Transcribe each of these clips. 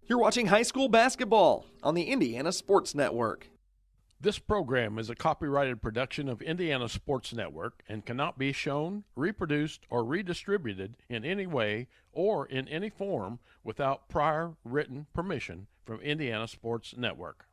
You're watching high school basketball on the Indiana Sports Network. This program is a copyrighted production of Indiana Sports Network and cannot be shown, reproduced, or redistributed in any way or in any form without prior written permission from Indiana Sports Network.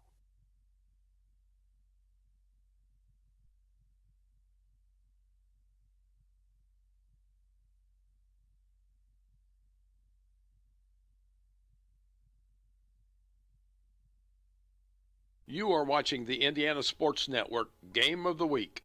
You are watching the Indiana Sports Network Game of the Week.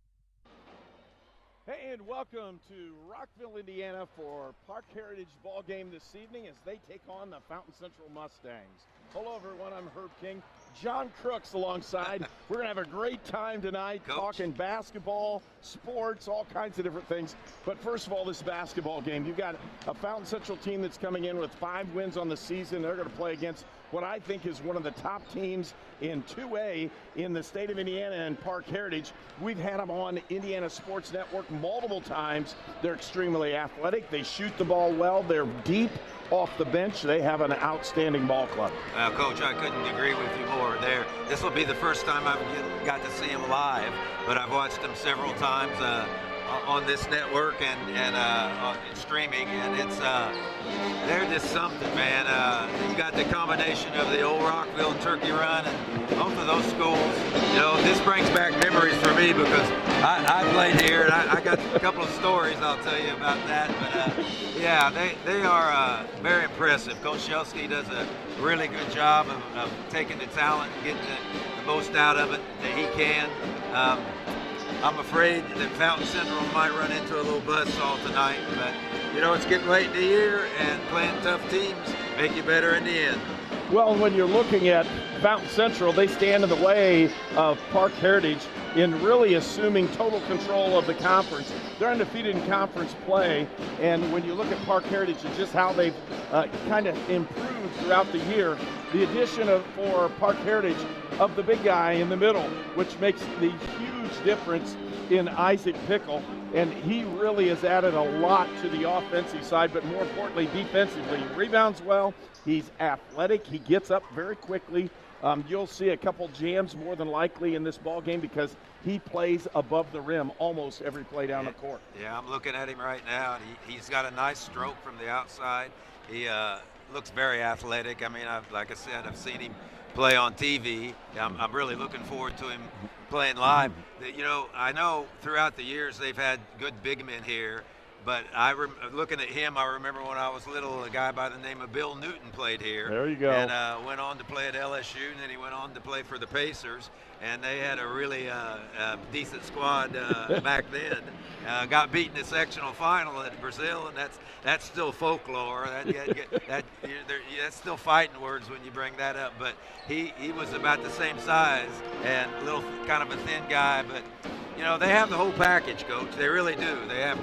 Hey, and welcome to Rockville, Indiana for Parke Heritage Ball Game this evening as they take on the Fountain Central Mustangs. Hello, everyone. I'm Herb King. John Crooks alongside. We're going to have a great time tonight talking basketball, sports, all kinds of different things. But first of all, this basketball game, you've got a Fountain Central team that's coming in with 5 wins on the season. They're going to play against what I think is one of the top teams in 2A in the state of Indiana and Parke Heritage. We've had them on Indiana Sports Network multiple times. They're extremely athletic. They shoot the ball well. They're deep off the bench. They have an outstanding ball club. Coach, I couldn't agree with you more there. This will be the first time I've got to see them live, but I've watched them several times on this network and on streaming, and it's they're just something, man. You got the combination of the old Rockville and Turkey Run, and both of those schools. You know, this brings back memories for me because I played here, and I got a couple of stories I'll tell you about that. But yeah, they are very impressive. Coach Shelsky does a really good job of taking the talent and getting the most out of it that he can. I'm afraid that Fountain Central might run into a little buzzsaw tonight, but you know, it's getting late in the year, and playing tough teams make you better in the end. Well, when you're looking at Fountain Central, they stand in the way of Parke Heritage in really assuming total control of the conference. They're undefeated in conference play, and when you look at Parke Heritage and just how they've kind of improved throughout the year, the addition for Parke Heritage of the big guy in the middle, which makes the huge difference in Isaac Pickle, and he really has added a lot to the offensive side, but more importantly defensively. He rebounds well, he's athletic, he gets up very quickly. You'll see a couple jams more than likely in this ball game because he plays above the rim almost every play down the court. Yeah, I'm looking at him right now, and he's got a nice stroke from the outside. He looks very athletic. I mean, like I said, I've seen him play on TV. I'm really looking forward to him playing live. You know, I know throughout the years they've had good big men here, but looking at him, I remember when I was little, a guy by the name of Bill Newton played here. There you go. And went on to play at LSU, and then he went on to play for the Pacers, and they had a really decent squad back then. Got beaten in the sectional final at Brazil, and that's still folklore. That's still fighting words when you bring that up. But he was about the same size and a little kind of a thin guy, but you know, they have the whole package, Coach. They really do. They have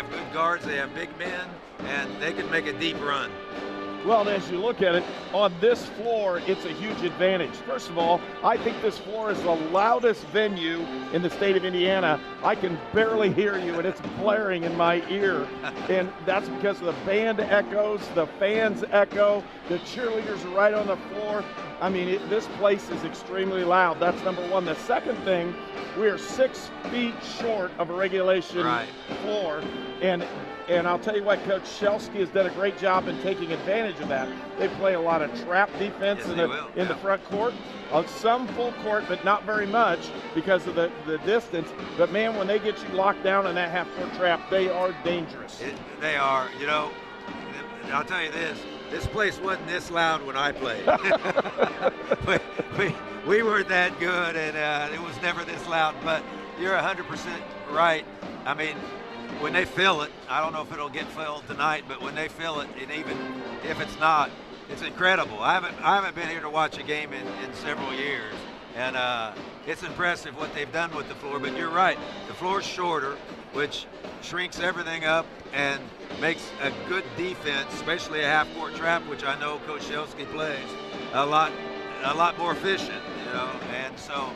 good guards, they have big men, and they can make a deep run. Well, as you look at it, on this floor, it's a huge advantage. First of all, I think this floor is the loudest venue in the state of Indiana. I can barely hear you, and it's blaring in my ear. And that's because of the band echoes, the fans echo, the cheerleaders are right on the floor. I mean, this place is extremely loud. That's number one. The second thing, we are 6 feet short of a regulation floor. And I'll tell you what, Coach Shelsky has done a great job in taking advantage of that. They play a lot of trap defense in the front court. Some full court, but not very much because of the distance. But, man, when they get you locked down in that half-court trap, they are dangerous. They are. You know, I'll tell you this place wasn't this loud when I played. we weren't that good, and it was never this loud. But you're 100% right. I mean, when they fill it, I don't know if it'll get filled tonight, but when they fill it, and even if it's not, it's incredible. I haven't been here to watch a game in several years, and it's impressive what they've done with the floor. But you're right, the floor's shorter, which shrinks everything up and makes a good defense, especially a half-court trap, which I know Coach Shelsky plays, a lot more efficient. You know, and so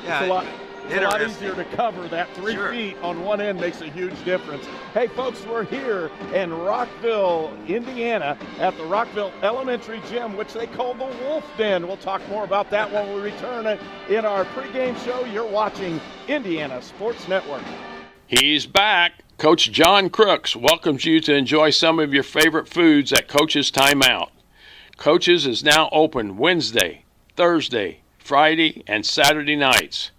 yeah. It's a lot easier to cover. That 3 feet on one end makes a huge difference. Hey, folks, we're here in Rockville, Indiana, at the Rockville Elementary Gym, which they call the Wolf Den. We'll talk more about that when we return in our pregame show. You're watching Indiana Sports Network. He's back. Coach John Crooks welcomes you to enjoy some of your favorite foods at Coach's Timeout. Coach's is now open Wednesday, Thursday, Friday, and Saturday nights.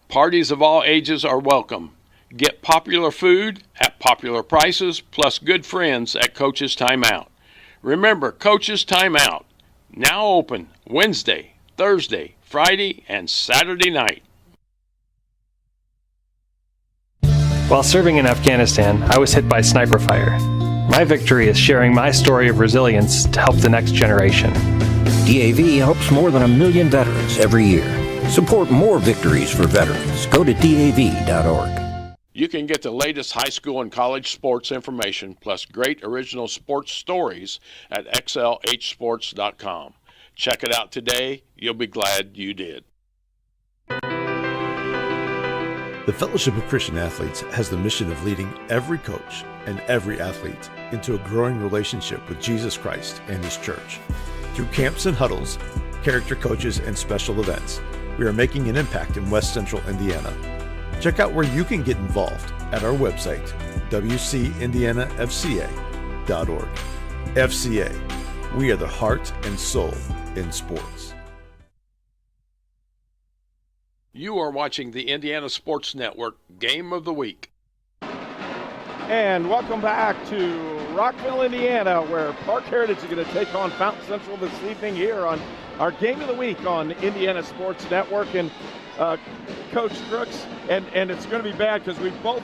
Parties of all ages are welcome. Get popular food at popular prices, plus good friends at Coach's Timeout. Remember, Coach's Timeout, now open Wednesday, Thursday, Friday, and Saturday night. While serving in Afghanistan, I was hit by sniper fire. My victory is sharing my story of resilience to help the next generation. DAV helps more than 1 million veterans every year. Support more victories for veterans. Go to DAV.org. You can get the latest high school and college sports information, plus great original sports stories at xlhsports.com. Check it out today. You'll be glad you did. The Fellowship of Christian Athletes has the mission of leading every coach and every athlete into a growing relationship with Jesus Christ and His church. Through camps and huddles, character coaches, and special events, we are making an impact in West Central Indiana. Check out where you can get involved at our website, wcindianafca.org. FCA, we are the heart and soul in sports. You are watching the Indiana Sports Network Game of the Week. And welcome back to Rockville, Indiana, where Parke Heritage is going to take on Fountain Central this evening here on our Game of the Week on Indiana Sports Network. And Coach Crooks, and it's going to be bad because we both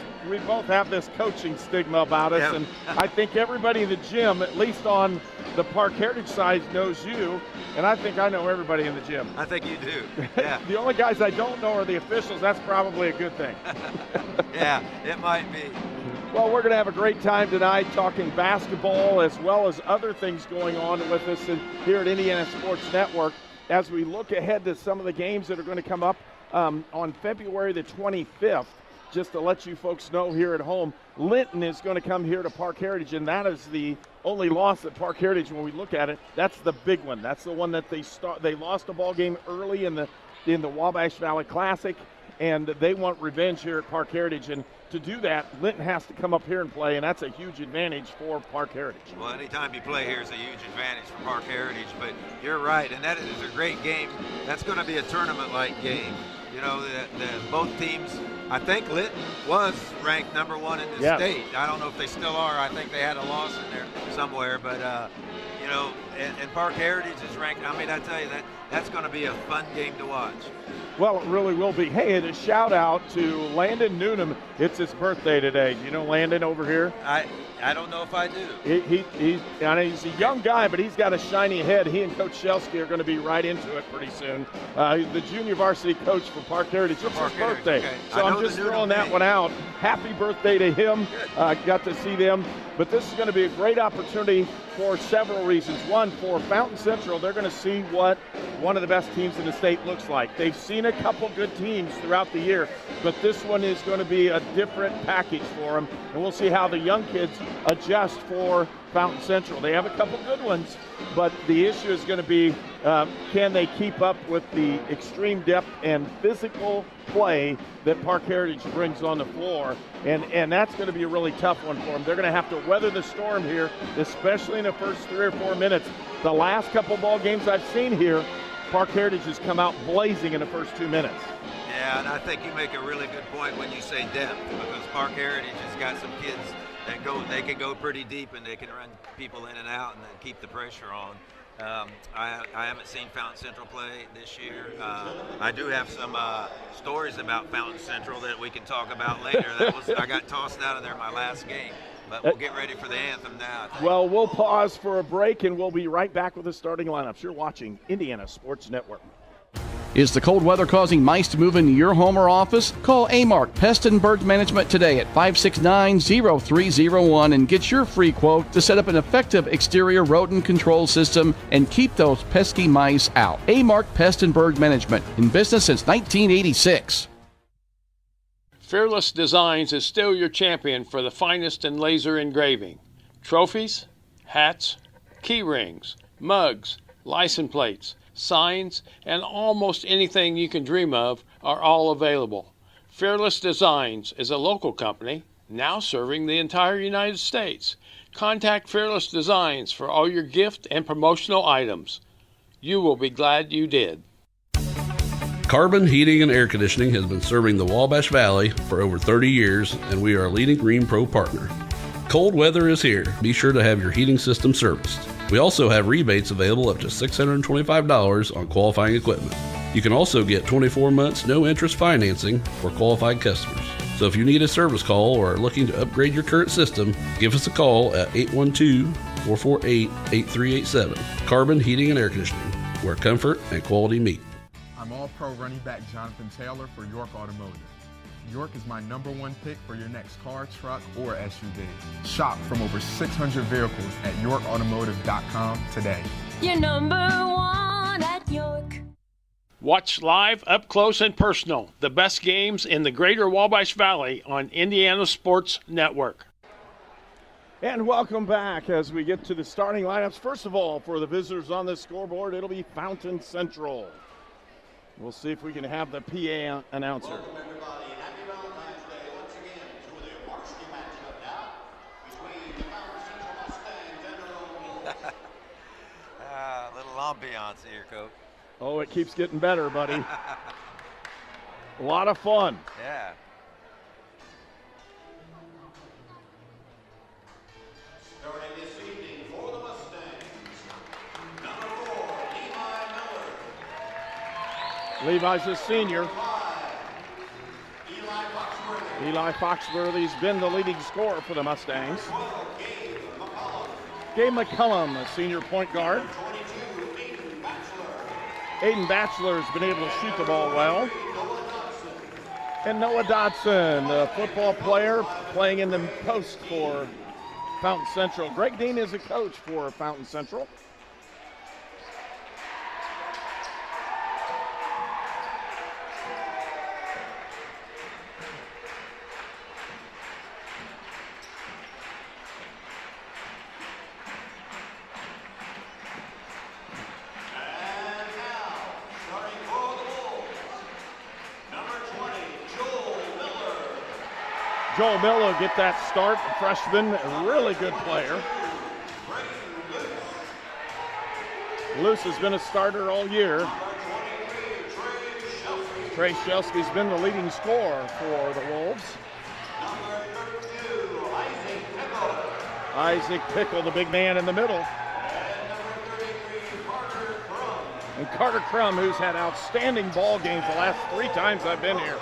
have this coaching stigma about us, and I think everybody in the gym, at least on the Parke Heritage side, knows you, and I think I know everybody in the gym. I think you do. Yeah. The only guys I don't know are the officials. That's probably a good thing. Yeah, it might be. Well, we're going to have a great time tonight talking basketball as well as other things going on with us here at Indiana Sports Network as we look ahead to some of the games that are going to come up on February the 25th. Just to let you folks know here at home, Linton is going to come here to Parke Heritage, and that is the only loss at Parke Heritage when we look at it. That's the big one. That's the one that they lost a ball game early in the Wabash Valley Classic, and they want revenge here at Parke Heritage. And to do that, Linton has to come up here and play, and that's a huge advantage for Parke Heritage. Well, anytime you play here is a huge advantage for Parke Heritage, but you're right, and that is a great game. That's going to be a tournament-like game. You know, both teams, I think Linton was ranked number 1 in the state. I don't know if they still are. I think they had a loss in there somewhere, but, you know, and Parke Heritage is ranked. I mean, I tell you, that's going to be a fun game to watch. Well, it really will be. Hey, and a shout-out to Landon Noonan. It's his birthday today. Do you know Landon over here? I don't know if I do. I know he's a young guy, but he's got a shiny head. He and Coach Shelsky are going to be right into it pretty soon. He's the junior varsity coach for Parke Heritage. It's his birthday. Okay. So I'm just throwing that one out. Happy birthday to him. Got to see them. But this is going to be a great opportunity for several reasons. One, for Fountain Central, they're going to see what one of the best teams in the state looks like. They've seen a couple good teams throughout the year, but this one is going to be a different package for them, and we'll see how the young kids adjust for Fountain Central. They have a couple good ones, but the issue is going to be can they keep up with the extreme depth and physical play that Parke Heritage brings on the floor, and that's going to be a really tough one for them. They're going to have to weather the storm here, especially in the first 3 or 4 minutes. The last couple ball games I've seen here, Parke Heritage has come out blazing in the first 2 minutes. Yeah, and I think you make a really good point when you say depth, because Parke Heritage has got some kids that they can go pretty deep and they can run people in and out and then keep the pressure on. I haven't seen Fountain Central play this year. I do have some stories about Fountain Central that we can talk about later. I got tossed out of there my last game, but we'll get ready for the anthem now. Well, we'll pause for a break and we'll be right back with the starting lineups. You're watching Indiana Sports Network. Is the cold weather causing mice to move into your home or office? Call Amark Pest and Bird Management today at 569-0301 and get your free quote to set up an effective exterior rodent control system and keep those pesky mice out. Amark Pest and Bird Management, in business since 1986. Fearless Designs is still your champion for the finest in laser engraving. Trophies, hats, key rings, mugs, license plates, signs, and almost anything you can dream of are all available. Fearless Designs is a local company now serving the entire United States. Contact Fearless Designs for all your gift and promotional items. You will be glad you did. Carbon Heating and Air Conditioning has been serving the Wabash Valley for over 30 years, and we are a leading Green Pro partner. Cold weather is here. Be sure to have your heating system serviced. We also have rebates available up to $625 on qualifying equipment. You can also get 24 months no interest financing for qualified customers. So if you need a service call or are looking to upgrade your current system, give us a call at 812-448-8387. Carbon Heating and Air Conditioning, where comfort and quality meet. I'm All-Pro running back Jonathan Taylor for York Automotive. York is my #1 pick for your next car, truck, or SUV. Shop from over 600 vehicles at yorkautomotive.com today. You're #1 at York. Watch live, up close and personal, the best games in the greater Wabash Valley on Indiana Sports Network. And welcome back as we get to the starting lineups. First of all, for the visitors on the scoreboard, it'll be Fountain Central. We'll see if we can have the PA announcer. Welcome everybody. Happy Valentine's Day once again to the Varsity matchup now between the Fountain Central Mustangs and the Wolves. Little ambiance here, Coach. Oh, it keeps getting better, buddy. A lot of fun. Yeah. Starting this evening for the Mustangs, number 4, Levi Miller. Levi's a senior. Eli Foxworthy's been the leading scorer for the Mustangs. Gabe McCullum, a senior point guard. Aiden Batchelor's been able to shoot the ball well. And Noah Dodson, the football player, playing in the post for Fountain Central. Greg Dean is a coach for Fountain Central. Joel Miller get that start, freshman, a really good player. Luce has been a starter all year. Trey Shelsky's been the leading scorer for the Wolves. Isaac Pickle, the big man in the middle. And Carter Crum, who's had outstanding ball games the last 3 times I've been here.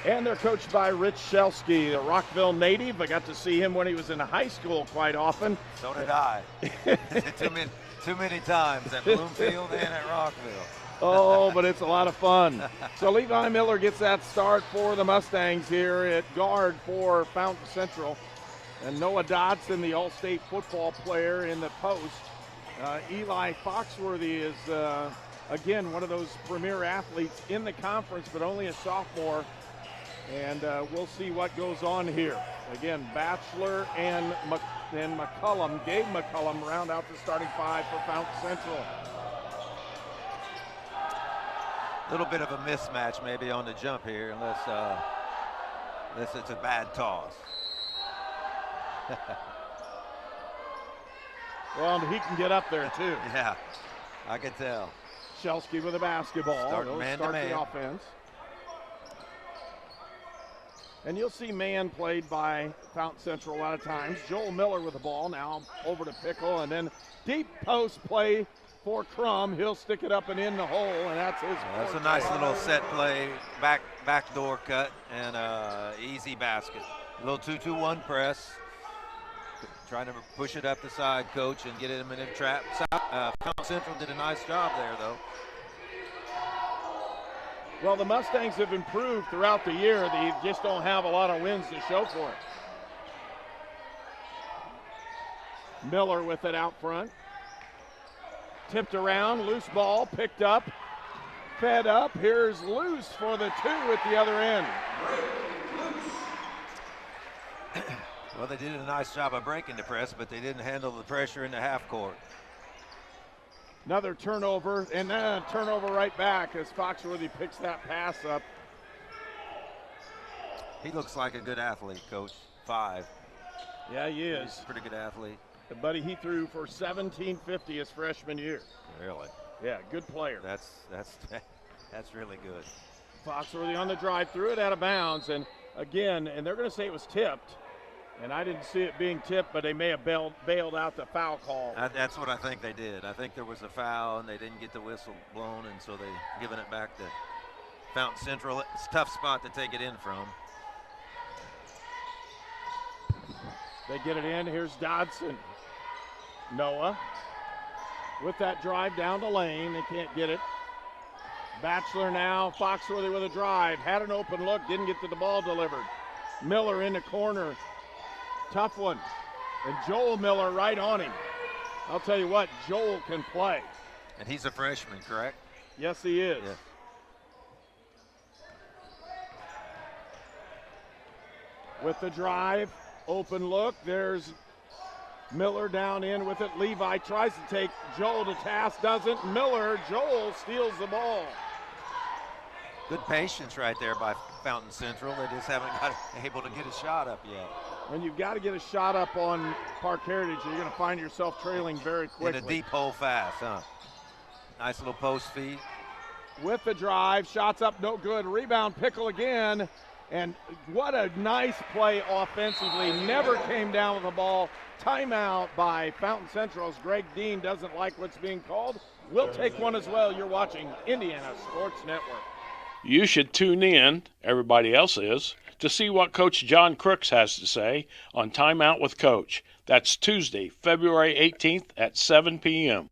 And they're coached by Rich Shelsky, a Rockville native. I got to see him when he was in high school quite often. So did I. too many times at Bloomfield and at Rockville. Oh, but it's a lot of fun. So Levi Miller gets that start for the Mustangs here at guard for Fountain Central. And Noah Dodson, the All-State football player, in the post. Eli Foxworthy is, again, one of those premier athletes in the conference, but only a sophomore. And we'll see what goes on here. Again, Batchelor and McCullum, Gabe McCullum, round out the starting 5 for Fountain Central. A little bit of a mismatch maybe on the jump here, unless it's a bad toss. Well, he can get up there too. Yeah, I can tell. Shelsky with a basketball. Starting man to man. The offense. And you'll see man played by Fountain Central a lot of times. Joel Miller with the ball now over to Pickle, and then deep post play for Crum. He'll stick it up and in the hole, and that's his. That's a nice little set play, backdoor cut, and easy basket. A little 2-2-1 press. Trying to push it up the side, coach, and get him in a trap. Fountain Central did a nice job there, though. Well, the Mustangs have improved throughout the year. They just don't have a lot of wins to show for it. Miller with it out front. Tipped around, loose ball, picked up. fed up. Here's Luce for the 2 at the other end. Well, they did a nice job of breaking the press, but they didn't handle the pressure in the half court. Another turnover, and then a turnover right back as Foxworthy picks that pass up. He looks like a good athlete, Coach. 5. Yeah, he is. He's a pretty good athlete. Buddy, he threw for 1750 his freshman year. Really? Yeah, good player. That's really good. Foxworthy on the drive, threw it out of bounds, and again, and they're going to say it was tipped. And I didn't see it being tipped, but they may have bailed out the foul call. That's what I think they did. I think there was a foul, and they didn't get the whistle blown, and so they giving it back to Fountain Central. It's a tough spot to take it in from. They get it in. Here's Dodson. Noah with that drive down the lane. They can't get it. Batchelor now. Foxworthy with a drive. Had an open look. Didn't get to the ball delivered. Miller in the corner. Tough one. And Joel Miller right on him. I'll tell you what, Joel can play. And he's a freshman, correct? Yes, he is. Yeah. With the drive, open look. There's Miller down in with it. Levi tries to take Joel to task, doesn't. Joel steals the ball. Good patience right there by Fountain Central. They just haven't got able to get a shot up yet. When you've got to get a shot up on Parke Heritage, you're going to find yourself trailing very quickly. In a deep hole fast, huh? Nice little post feed. With the drive, shots up, no good. Rebound, Pickle again. And what a nice play offensively. Never came down with the ball. Timeout by Fountain Central's Greg Dean doesn't like what's being called. We'll take one as well. You're watching Indiana Sports Network. You should tune in, everybody else is, to see what Coach John Crooks has to say on Time Out with Coach. That's Tuesday, February 18th at 7 p.m.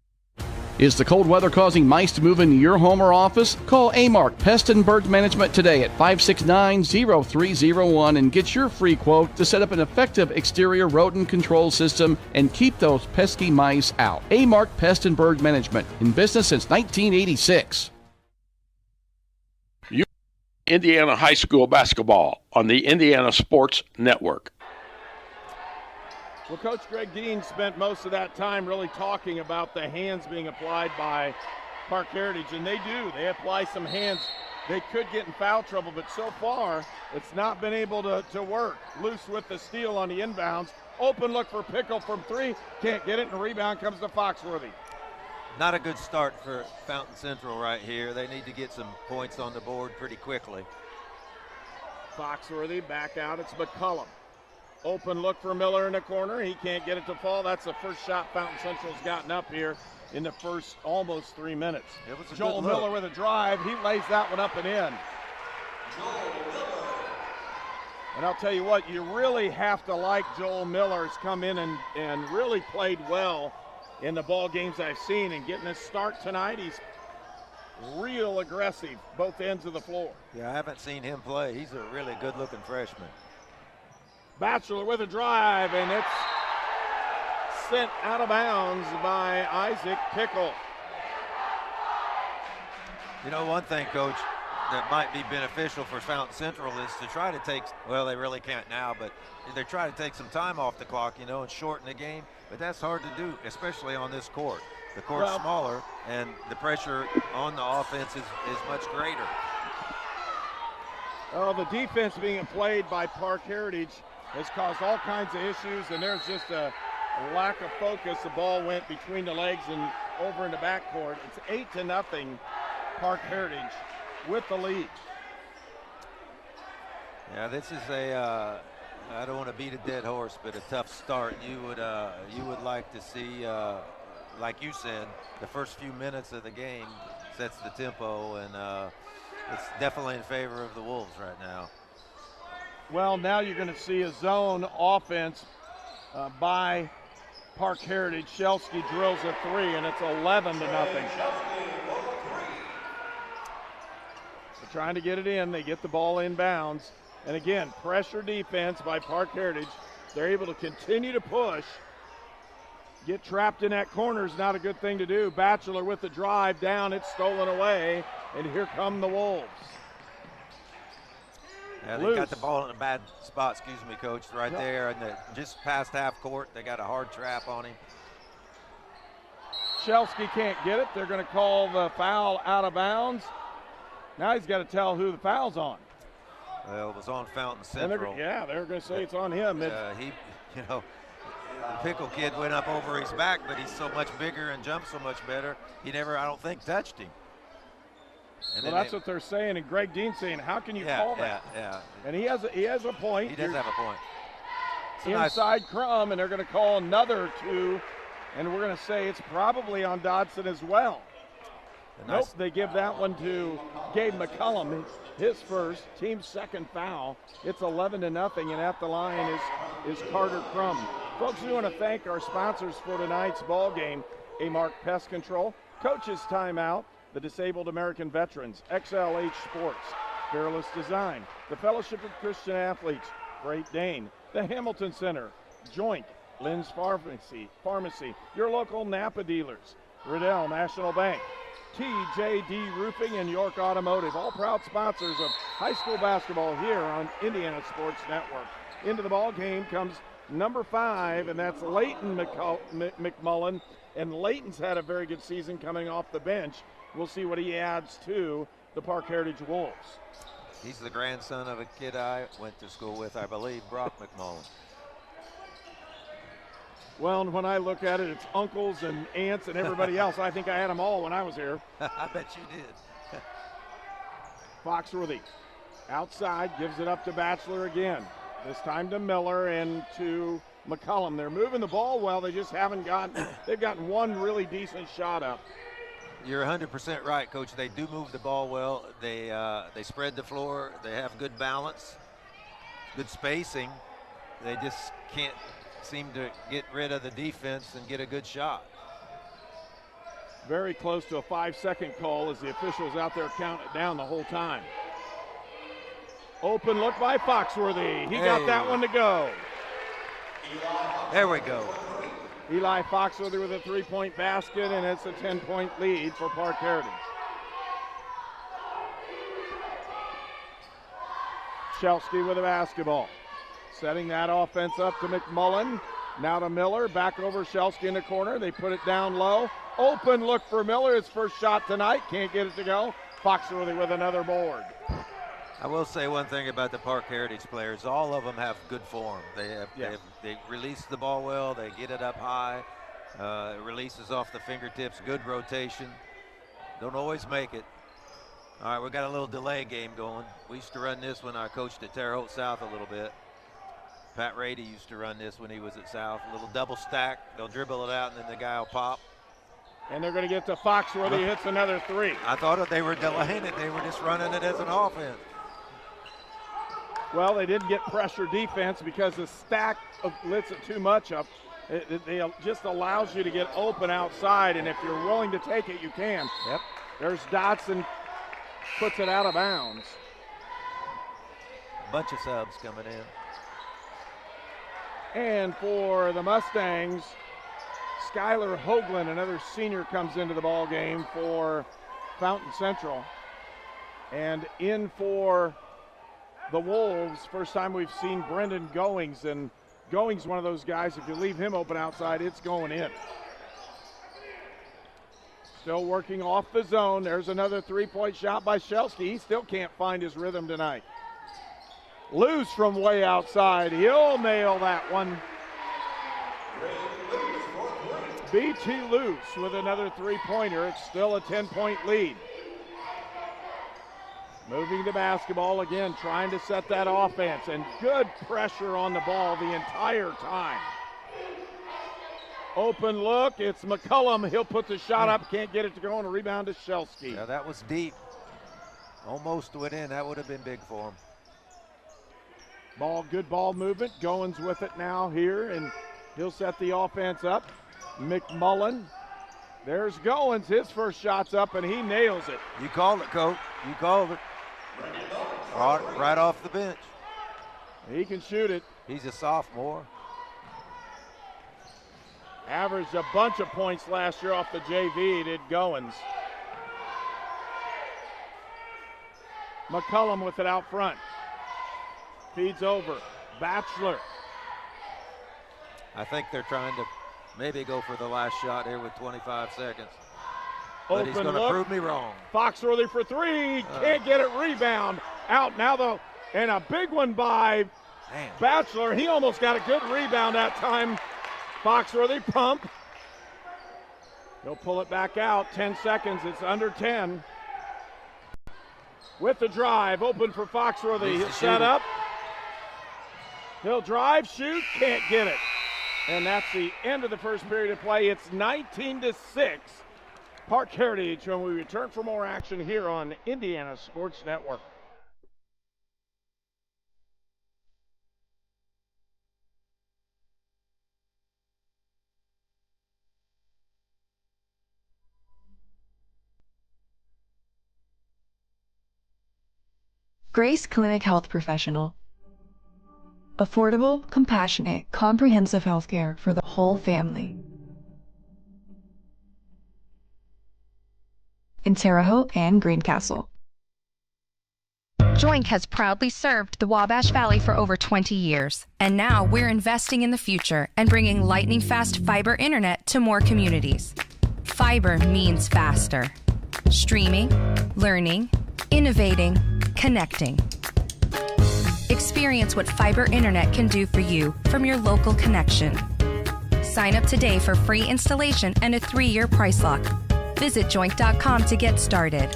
Is the cold weather causing mice to move into your home or office? Call Amark Pest and Bird Management today at 569-0301 and get your free quote to set up an effective exterior rodent control system and keep those pesky mice out. Amark Pest and Bird Management, in business since 1986. Indiana High School basketball on the Indiana Sports Network. Well, Coach Greg Dean spent most of that time really talking about the hands being applied by Parke Heritage, and they do. They apply some hands. They could get in foul trouble, but so far it's not been able to work. Loose with the steal on the inbounds. Open look for Pickle from 3. Can't get it, and the rebound comes to Foxworthy. Not a good start for Fountain Central right here. They need to get some points on the board pretty quickly. Foxworthy back out. It's McCullum. Open look for Miller in the corner. He can't get it to fall. That's the first shot Fountain Central's gotten up here in the first almost 3 minutes. Joel Miller with a drive. He lays that one up and in. And I'll tell you what, you really have to like Joel Miller's come in and really played well in the ball games I've seen, and getting his start tonight, he's real aggressive, both ends of the floor. Yeah, I haven't seen him play. He's a really good-looking freshman. Batchelor with a drive, and it's sent out of bounds by Isaac Pickle. You know, one thing, Coach, that might be beneficial for Fountain Central is to try to take, well, they really can't now, but they're trying to take some time off the clock, you know, and shorten the game. But that's hard to do, especially on this court. The court's smaller, and the pressure on the offense is much greater. Oh, the defense being played by Parke Heritage has caused all kinds of issues, and there's just a lack of focus. The ball went between the legs and over in the backcourt. It's 8-0 Parke Heritage with the lead. Yeah, this is a I don't want to beat a dead horse, but a tough start. You would like to see, like you said, the first few minutes of the game sets the tempo, and it's definitely in favor of the Wolves right now. Well, now you're going to see a zone offense by Parke Heritage. Shelsky drills a 3, and it's 11-0. They're trying to get it in. They get the ball inbounds. And again, pressure defense by Parke Heritage. They're able to continue to push. Get trapped in that corner is not a good thing to do. Batchelor with the drive down. It's stolen away. And here come the Wolves. Yeah, they got the ball in a bad spot, excuse me, Coach, right there. And just past half court, they got a hard trap on him. Shelsky can't get it. They're going to call the foul out of bounds. Now he's got to tell who the foul's on. Well, it was on Fountain Central. They're going to say it's on him. The Pickle kid went up over his back, but he's so much bigger and jumps so much better. He never, I don't think, touched him. And well, that's what they're saying, and Greg Dean's saying, how can you call that? Yeah. And he has a point. He does have a point. Inside Crum, and they're going to call another 2, and we're going to say it's probably on Dodson as well. Nope, they give that one to Gabe McCullum, his first, team's second foul. It's 11-0, and at the line is Carter Crum. Folks, we want to thank our sponsors for tonight's ball game: A-Mark Pest Control, Coach's Timeout, the Disabled American Veterans, XLH Sports, Fearless Design, the Fellowship of Christian Athletes, Great Dane, the Hamilton Center, Joint, Lynn's Pharmacy, your local Napa dealers, Riddell National Bank, TJD Roofing, and York Automotive, all proud sponsors of high school basketball here on Indiana Sports Network. Into the ball game comes number 5, and that's Leighton McMullen. And Leighton's had a very good season coming off the bench. We'll see what he adds to the Parke Heritage Wolves. He's the grandson of a kid I went to school with, I believe, Brock McMullen. Well, and when I look at it, it's uncles and aunts and everybody else. I think I had them all when I was here. I bet you did. Foxworthy outside, gives it up to Batchelor again. This time to Miller and to McCullum. They're moving the ball well. They just haven't they've gotten one really decent shot up. You're 100% right, Coach. They do move the ball well. They spread the floor. They have good balance, good spacing. They just can't seem to get rid of the defense and get a good shot. Very close to a 5-second call as the officials out there count it down the whole time. Open look by Foxworthy. He got that one to go. There we go. Eli Foxworthy with a 3-point basket, and it's a 10-point lead for Parke Heritage. Shelsky with a basketball. Setting that offense up to McMullen. Now to Miller, back over Shelsky in the corner. They put it down low. Open look for Miller, his first shot tonight. Can't get it to go. Foxworthy with another board. I will say one thing about the Parke Heritage players. All of them have good form. They release the ball well. They get it up high. It releases off the fingertips. Good rotation. Don't always make it. All right, we got a little delay game going. We used to run this when I coached at Terre Haute South a little bit. Pat Rady used to run this when he was at South. A little double stack. They'll dribble it out, and then the guy will pop. And they're going to get to Foxworthy. He hits another 3. I thought they were delaying it. They were just running it as an offense. Well, they didn't get pressure defense because the stack lets it too much up. It just allows you to get open outside, and if you're willing to take it, you can. Yep. There's Dotson, puts it out of bounds. A bunch of subs coming in. And for the Mustangs, Skylar Hoagland, another senior, comes into the ball game for Fountain Central. And in for the Wolves, first time we've seen Brendan Goings, and Goings one of those guys, if you leave him open outside, it's going in. Still working off the zone. There's another 3-point shot by Shelsky. He still can't find his rhythm tonight. Loose from way outside. He'll nail that one. BT Loose with another 3-pointer. It's still a 10-point lead. Moving the basketball again, trying to set that offense, and good pressure on the ball the entire time. Open look, it's McCullum. He'll put the shot up, can't get it to go, and a rebound to Shelsky. Yeah, that was deep. Almost went in. That would have been big for him. Good ball movement. Goins with it now here, and he'll set the offense up. McMullen. There's Goins. His first shot's up, and he nails it. You called it, Coach. You called it. Right off the bench. He can shoot it. He's a sophomore. Averaged a bunch of points last year off the JV, did Goins. McCullum with it out front. Feeds over. Bachelor. I think they're trying to maybe go for the last shot here with 25 seconds. But he's going to prove me wrong. Foxworthy for three. Can't get it. Rebound. Out now, though. And a big one by Bachelor. He almost got a good rebound that time. Foxworthy pump. He'll pull it back out. 10 seconds. It's under 10. With the drive. Open for Foxworthy. He'll set up. He'll drive, shoot. Can't get it. And that's the end of the first period of play. It's 19-6. Parke Heritage when we return for more action here on Indiana Sports Network. Grace Clinic Health Professional. Affordable, compassionate, comprehensive healthcare for the whole family. In Terre Haute and Greencastle. Joink has proudly served the Wabash Valley for over 20 years. And now we're investing in the future and bringing lightning-fast fiber internet to more communities. Fiber means faster. Streaming, learning, innovating, connecting. Experience what fiber internet can do for you from your local connection. Sign up today for free installation and a 3-year price lock. Visit joink.com to get started.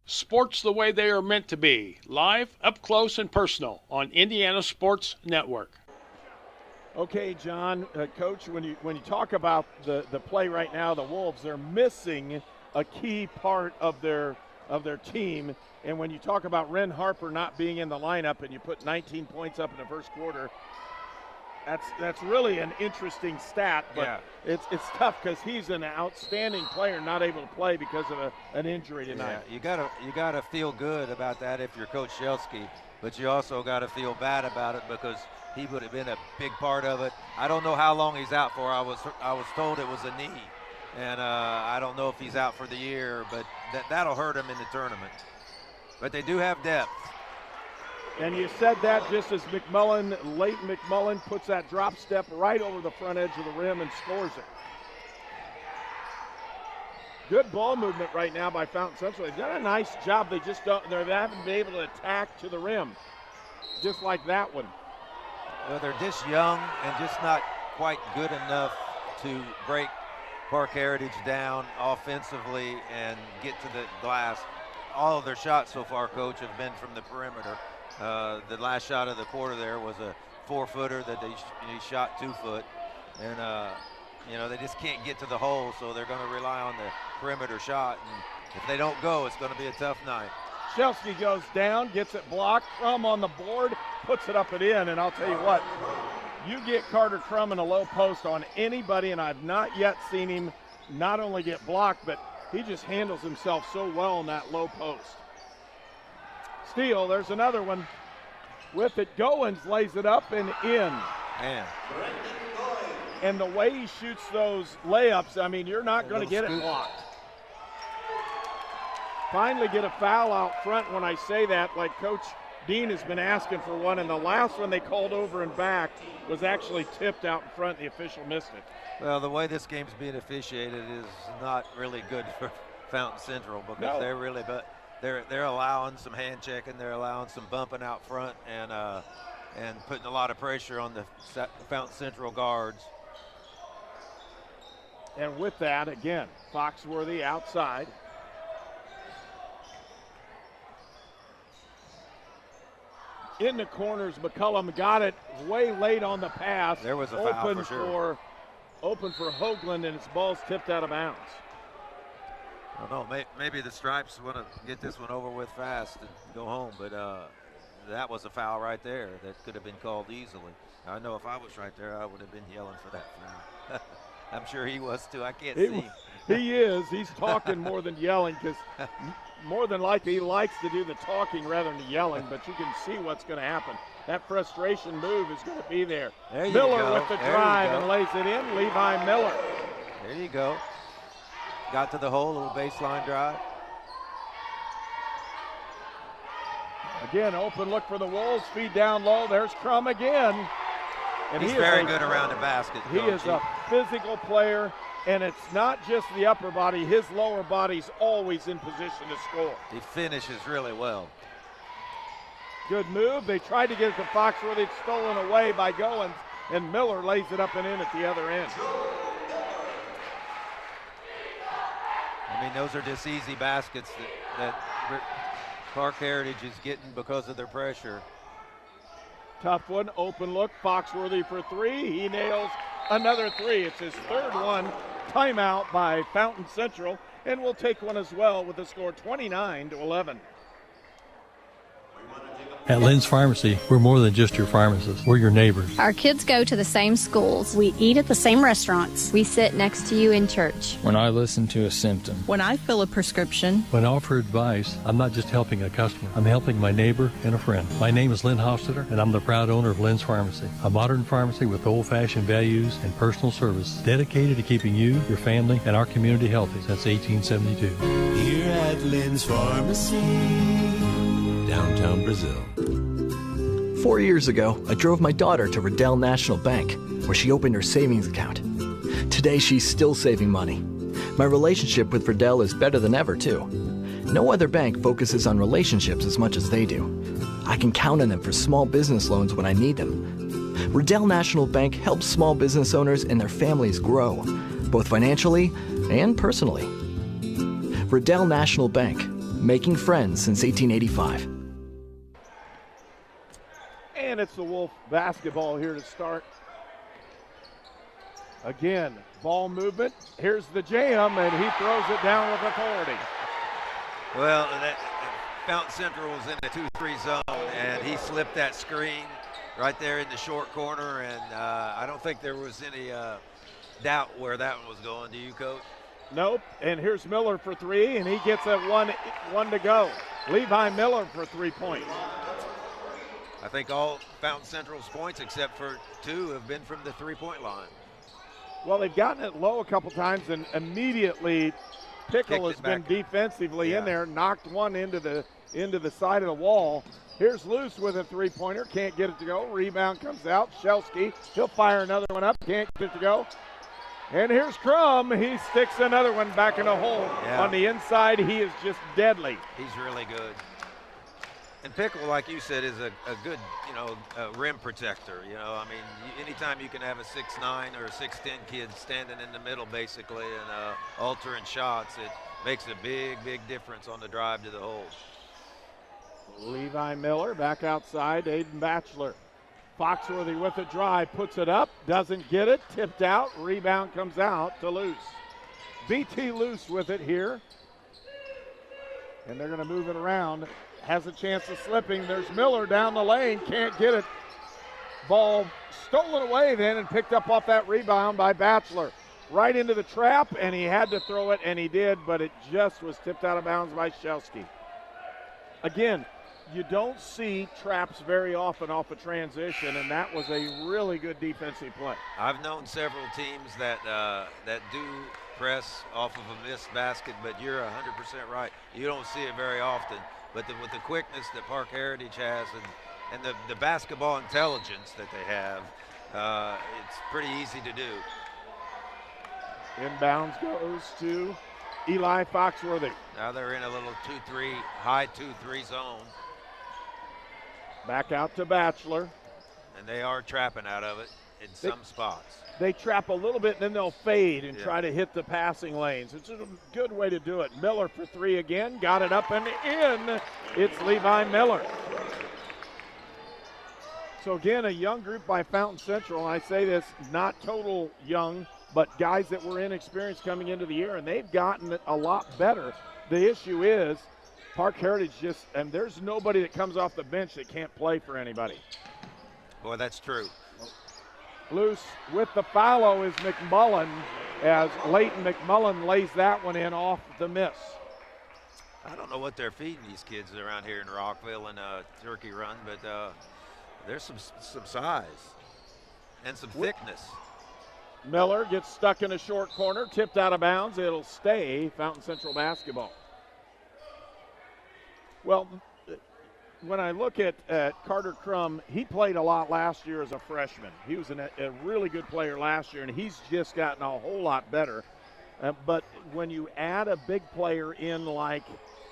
Sports the way they are meant to be, live, up close, and personal on Indiana Sports Network. Okay, John, Coach, when you talk about the play right now, the Wolves, they're missing a key part of their team. And when you talk about Ren Harper not being in the lineup and you put 19 points up in the first quarter, that's really an interesting stat, but it's tough because he's an outstanding player, not able to play because of an injury tonight. Yeah, you gotta feel good about that if you're Coach Shelsky, but you also got to feel bad about it because he would have been a big part of it. I don't know how long he's out for. I was told it was a knee, and I don't know if he's out for the year, but that'll hurt him in the tournament. But they do have depth. And you said that just as Leighton McMullen puts that drop step right over the front edge of the rim and scores it. Good ball movement right now by Fountain Central. They've done a nice job. They haven't been able to attack to the rim, just like that one. Well, they're just young and just not quite good enough to break Parke Heritage down offensively and get to the glass. All of their shots so far, Coach, have been from the perimeter. The last shot of the quarter there was a 4-footer that he shot 2 foot, and they just can't get to the hole, so they're going to rely on the perimeter shot. And if they don't go, it's going to be a tough night. Shelsky goes down, gets it blocked. Crum on the board, puts it up and in. And I'll tell you what, you get Carter Crum in a low post on anybody, and I've not yet seen him not only get blocked, but he just handles himself so well in that low post. Steal, there's another one. With it, Goins lays it up and in. Man. And the way he shoots those layups, I mean, you're not going to get it blocked. Finally get a foul out front when I say that, like Coach Dean has been asking for one, and the last one they called over and back was actually tipped out in front. The official missed it. Well, the way this game's being officiated is not really good for Fountain Central because they're allowing some hand checking, they're allowing some bumping out front, and putting a lot of pressure on the Fountain Central guards. And with that, again, Foxworthy outside. In the corners, McCullum got it way late on the pass. There was a foul for sure. Open for Hoagland, and his ball's tipped out of bounds. I don't know, maybe the Stripes want to get this one over with fast and go home, but that was a foul right there that could have been called easily. I know if I was right there, I would have been yelling for that foul. I'm sure he was too. I can't see him. He is. He's talking more than yelling because more than likely he likes to do the talking rather than yelling, but you can see what's going to happen. That frustration move is going to be there. Miller with the drive and lays it in. Levi Miller. There you go. Got to the hole, little baseline drive. Again, open look for the Wolves. Feed down low. There's Crum again. And He's very good around the basket. He is a physical player, and it's not just the upper body. His lower body's always in position to score. He finishes really well. Good move. They tried to get it to Foxworthy. It's stolen away by Goins, and Miller lays it up and in at the other end. I mean, those are just easy baskets that Parke Heritage is getting because of their pressure. Tough one, open look, Foxworthy for three. He nails another three. It's his third one. Timeout by Fountain Central, and we'll take one as well with the score 29-11. At Lynn's Pharmacy, we're more than just your pharmacist. We're your neighbors. Our kids go to the same schools. We eat at the same restaurants. We sit next to you in church. When I listen to a symptom. When I fill a prescription. When I offer advice, I'm not just helping a customer. I'm helping my neighbor and a friend. My name is Lynn Hofstetter, and I'm the proud owner of Lynn's Pharmacy, a modern pharmacy with old-fashioned values and personal service dedicated to keeping you, your family, and our community healthy since 1872. Here at Lynn's Pharmacy. Downtown Brazil. 4 years ago, I drove my daughter to Riddell National Bank, where she opened her savings account. Today, she's still saving money. My relationship with Riddell is better than ever, too. No other bank focuses on relationships as much as they do. I can count on them for small business loans when I need them. Riddell National Bank helps small business owners and their families grow, both financially and personally. Riddell National Bank, making friends since 1885. And it's the Wolf basketball here to start. Again, ball movement. Here's the jam, and he throws it down with authority. Well, Fountain Central was in the 2-3 zone, and he slipped that screen right there in the short corner, and I don't think there was any doubt where that one was going. Do you, Coach? Nope. And here's Miller for three, and he gets a one to go. Levi Miller for 3 points. I think all Fountain Central's points, except for two, have been from the three-point line. Well, they've gotten it low a couple times, and immediately Pickle has been defensively in there, knocked one into the side of the wall. Here's Luce with a three-pointer, can't get it to go. Rebound comes out. Shelsky, he'll fire another one up, can't get it to go. And here's Crum. He sticks another one back in the hole. Yeah. On the inside, he is just deadly. He's really good. And Pickle, like you said, is a good, rim protector. I mean, anytime you can have a 6'9" or a 6'10" kid standing in the middle, basically, and altering shots, it makes a big, big difference on the drive to the hole. Levi Miller back outside. Aiden Batchelor. Foxworthy with the drive, puts it up, doesn't get it, tipped out, rebound comes out to Luce. BT Luce with it here. And they're going to move it around. Has a chance of slipping. There's Miller down the lane, can't get it. Ball stolen away then and picked up off that rebound by Batchelor. Right into the trap, and he had to throw it, and he did, but it just was tipped out of bounds by Shelsky. Again, you don't see traps very often off a transition, and that was a really good defensive play. I've known several teams that do press off of a missed basket, but you're 100% right. You don't see it very often. But with the quickness that Parke Heritage has and the basketball intelligence that they have, it's pretty easy to do. Inbounds goes to Eli Foxworthy. Now they're in a little 2-3, high 2-3 zone. Back out to Batchelor. And they are trapping out of it in some spots. They trap a little bit, and then they'll fade and try to hit the passing lanes. It's a good way to do it. Miller for three again. Got it up and in. It's Levi Miller. So, again, a young group by Fountain Central. And I say this, not total young, but guys that were inexperienced coming into the year, and they've gotten it a lot better. The issue is Parke Heritage and there's nobody that comes off the bench that can't play for anybody. Boy, that's true. Loose with the follow is McMullen as Leighton McMullen lays that one in off the miss. I don't know what they're feeding these kids around here in Rockville and Turkey Run, but there's some size and some thickness. Miller gets stuck in a short corner, tipped out of bounds. It'll stay Fountain Central basketball. Well, when I look at Carter Crum, he played a lot last year as a freshman. He was a really good player last year, and he's just gotten a whole lot better. But when you add a big player in like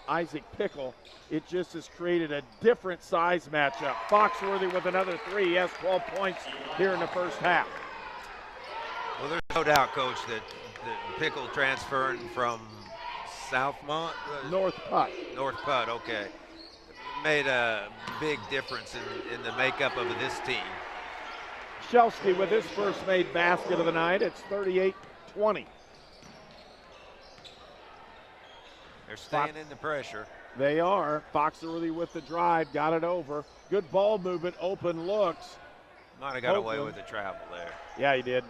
Isaac Pickle, it just has created a different size matchup. Foxworthy with another 3. He has 12 points here in the first half. Well, there's no doubt, Coach, that Pickle transferring from Southmont? North Putt. North Putt, okay. Made a big difference in the makeup of this team. Shelsky with his first made basket of the night. It's 38-20. They're staying in the pressure. They are. Foxworthy with the drive, got it over. Good ball movement, open looks. Might have got away with the travel there. Yeah, he did.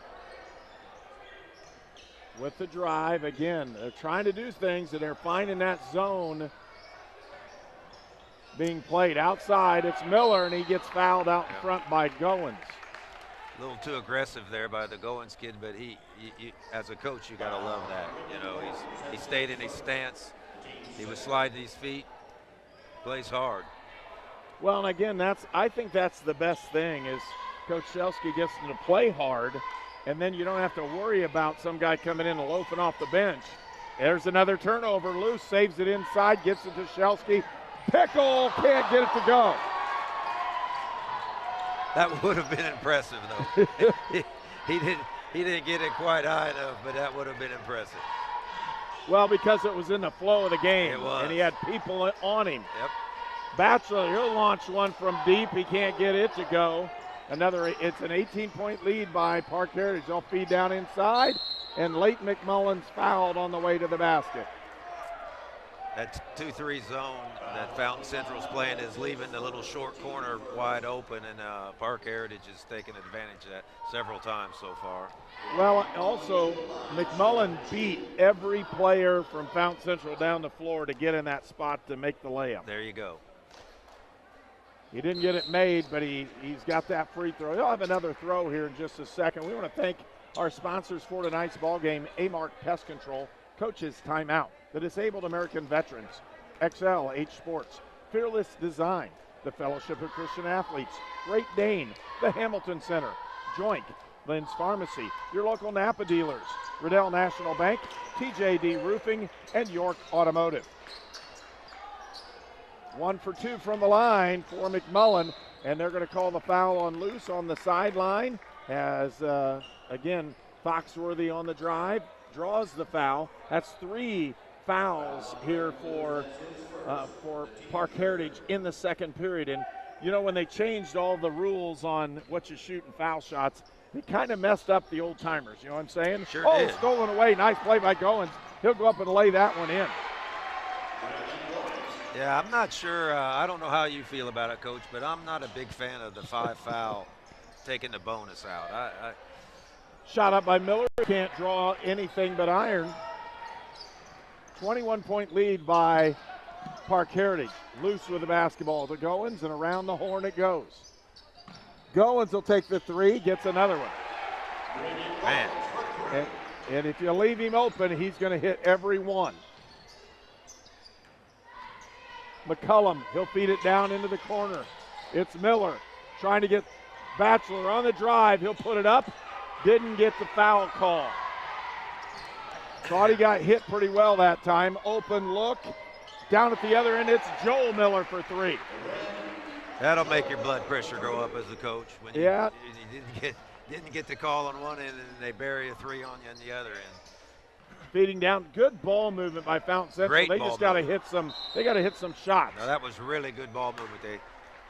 With the drive, again, they're trying to do things, and they're finding that zone being played outside. It's Miller, and he gets fouled out in front by Goins. A little too aggressive there by the Goins kid, but he as a coach, you got to love that. You know, he stayed in his stance. He was sliding his feet, plays hard. Well, and again, I think that's the best thing is Coach Shelsky gets them to play hard, and then you don't have to worry about some guy coming in and loafing off the bench. There's another turnover. Loose saves it inside, gets it to Shelsky. Pickle can't get it to go. That would have been impressive, though. he didn't get it quite high enough, but that would have been impressive. Well, because it was in the flow of the game, it was. And he had people on him. Yep. Batchelor, he'll launch one from deep. He can't get it to go. It's an 18-point lead by Parke Heritage. They'll feed down inside, and Leighton McMullen's fouled on the way to the basket. That 2-3 zone that Fountain Central's playing is leaving the little short corner wide open, and Parke Heritage has taken advantage of that several times so far. Well, also, McMullen beat every player from Fountain Central down the floor to get in that spot to make the layup. There you go. He didn't get it made, but he's got that free throw. He'll have another throw here in just a second. We want to thank our sponsors for tonight's ball game, Amark Pest Control, Coach's Timeout, the Disabled American Veterans, XLH Sports, Fearless Design, the Fellowship of Christian Athletes, Great Dane, the Hamilton Center, Joink, Lynn's Pharmacy, your local Napa dealers, Riddell National Bank, TJD Roofing, and York Automotive. 1 for 2 from the line for McMullen, and they're going to call the foul on Loose on the sideline as, again, Foxworthy on the drive, draws the foul. That's 3 fouls here for Parke Heritage in the second period. And, you know, when they changed all the rules on what you shoot and foul shots, it kind of messed up the old-timers, you know what I'm saying? Sure did. Oh, stolen away. Nice play by Goins. He'll go up and lay that one in. Yeah, I'm not sure. I don't know how you feel about it, Coach, but I'm not a big fan of the 5 foul taking the bonus out. Shot up by Miller. Can't draw anything but iron. 21-point lead by Parke Heritage. Loose with the basketball to Goins, and around the horn it goes. Goins will take the 3, gets another one. Man. And if you leave him open, he's going to hit every one. McCullum, he'll feed it down into the corner. It's Miller trying to get Batchelor on the drive. He'll put it up. Didn't get the foul call. Thought he got hit pretty well that time. Open look. Down at the other end, it's Joel Miller for 3. That'll make your blood pressure go up as a coach. When you didn't get the call on one end and they bury a 3 on you on the other end. Feeding down, good ball movement by Fountain Central. Great they ball just got to hit some. They got to hit some shots. No, that was really good ball movement. They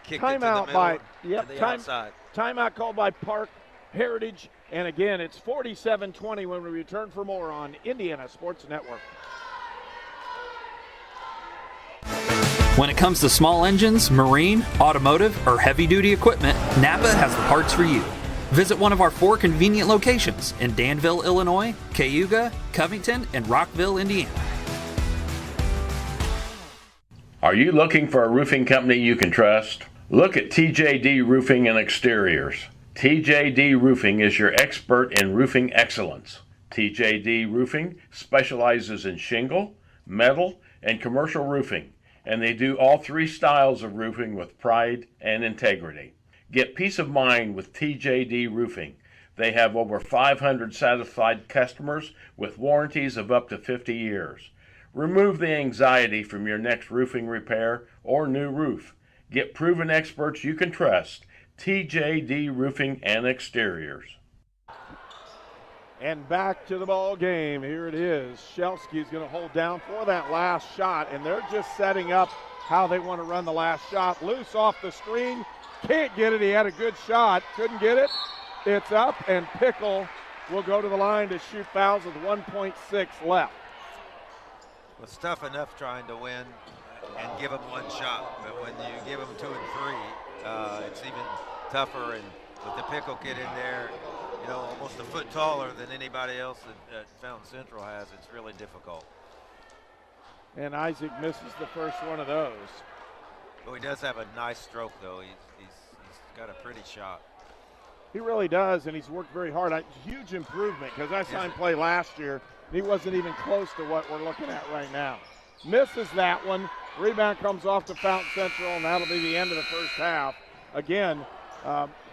kicked timeout it to the middle, by to the outside. Timeout called by Parke Heritage, and again it's 47-20 when we return for more on Indiana Sports Network. When it comes to small engines, marine, automotive, or heavy-duty equipment, Napa has the parts for you. Visit one of our 4 convenient locations in Danville, Illinois, Cayuga, Covington, and Rockville, Indiana. Are you looking for a roofing company you can trust? Look at TJD Roofing and Exteriors. TJD Roofing is your expert in roofing excellence. TJD Roofing specializes in shingle, metal, and commercial roofing, and they do all three styles of roofing with pride and integrity. Get peace of mind with TJD Roofing. They have over 500 satisfied customers with warranties of up to 50 years. Remove the anxiety from your next roofing repair or new roof. Get proven experts you can trust. TJD Roofing and Exteriors. And back to the ball game. Here it is. Shelsky's going to hold down for that last shot, and they're just setting up how they want to run the last shot. Loose off the screen. Can't get it. He had a good shot. Couldn't get it. It's up, and Pickle will go to the line to shoot fouls with 1.6 left. It's tough enough trying to win and give them one shot, but when you give them 2 and 3, it's even tougher. And with the Pickle kid in there, you know, almost a foot taller than anybody else that Fountain Central has, it's really difficult. And Isaac misses the first one of those. But he does have a nice stroke, though. He's got a pretty shot. He really does, and he's worked very hard. Huge improvement, because I saw him play last year. He wasn't even close to what we're looking at right now. Misses that one. Rebound comes off to Fountain Central, and that'll be the end of the first half. Again,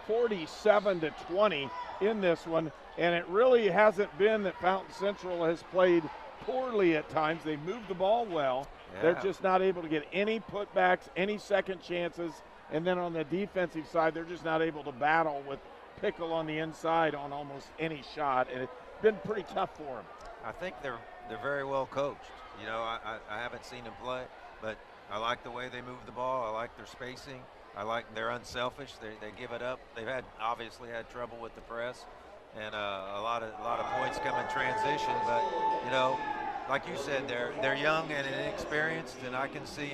47-20 in this one, and it really hasn't been that Fountain Central has played poorly at times. They moved the ball well. Yeah. They're just not able to get any putbacks, any second chances, and then on the defensive side, they're just not able to battle with Pickle on the inside on almost any shot, and it's been pretty tough for them. I think they're very well coached. You know, I haven't seen them play, but I like the way they move the ball. I like their spacing. I like they're unselfish. They give it up. They've obviously had trouble with the press, and a lot of points come in transition. But you know, like you said, they're young and inexperienced, and I can see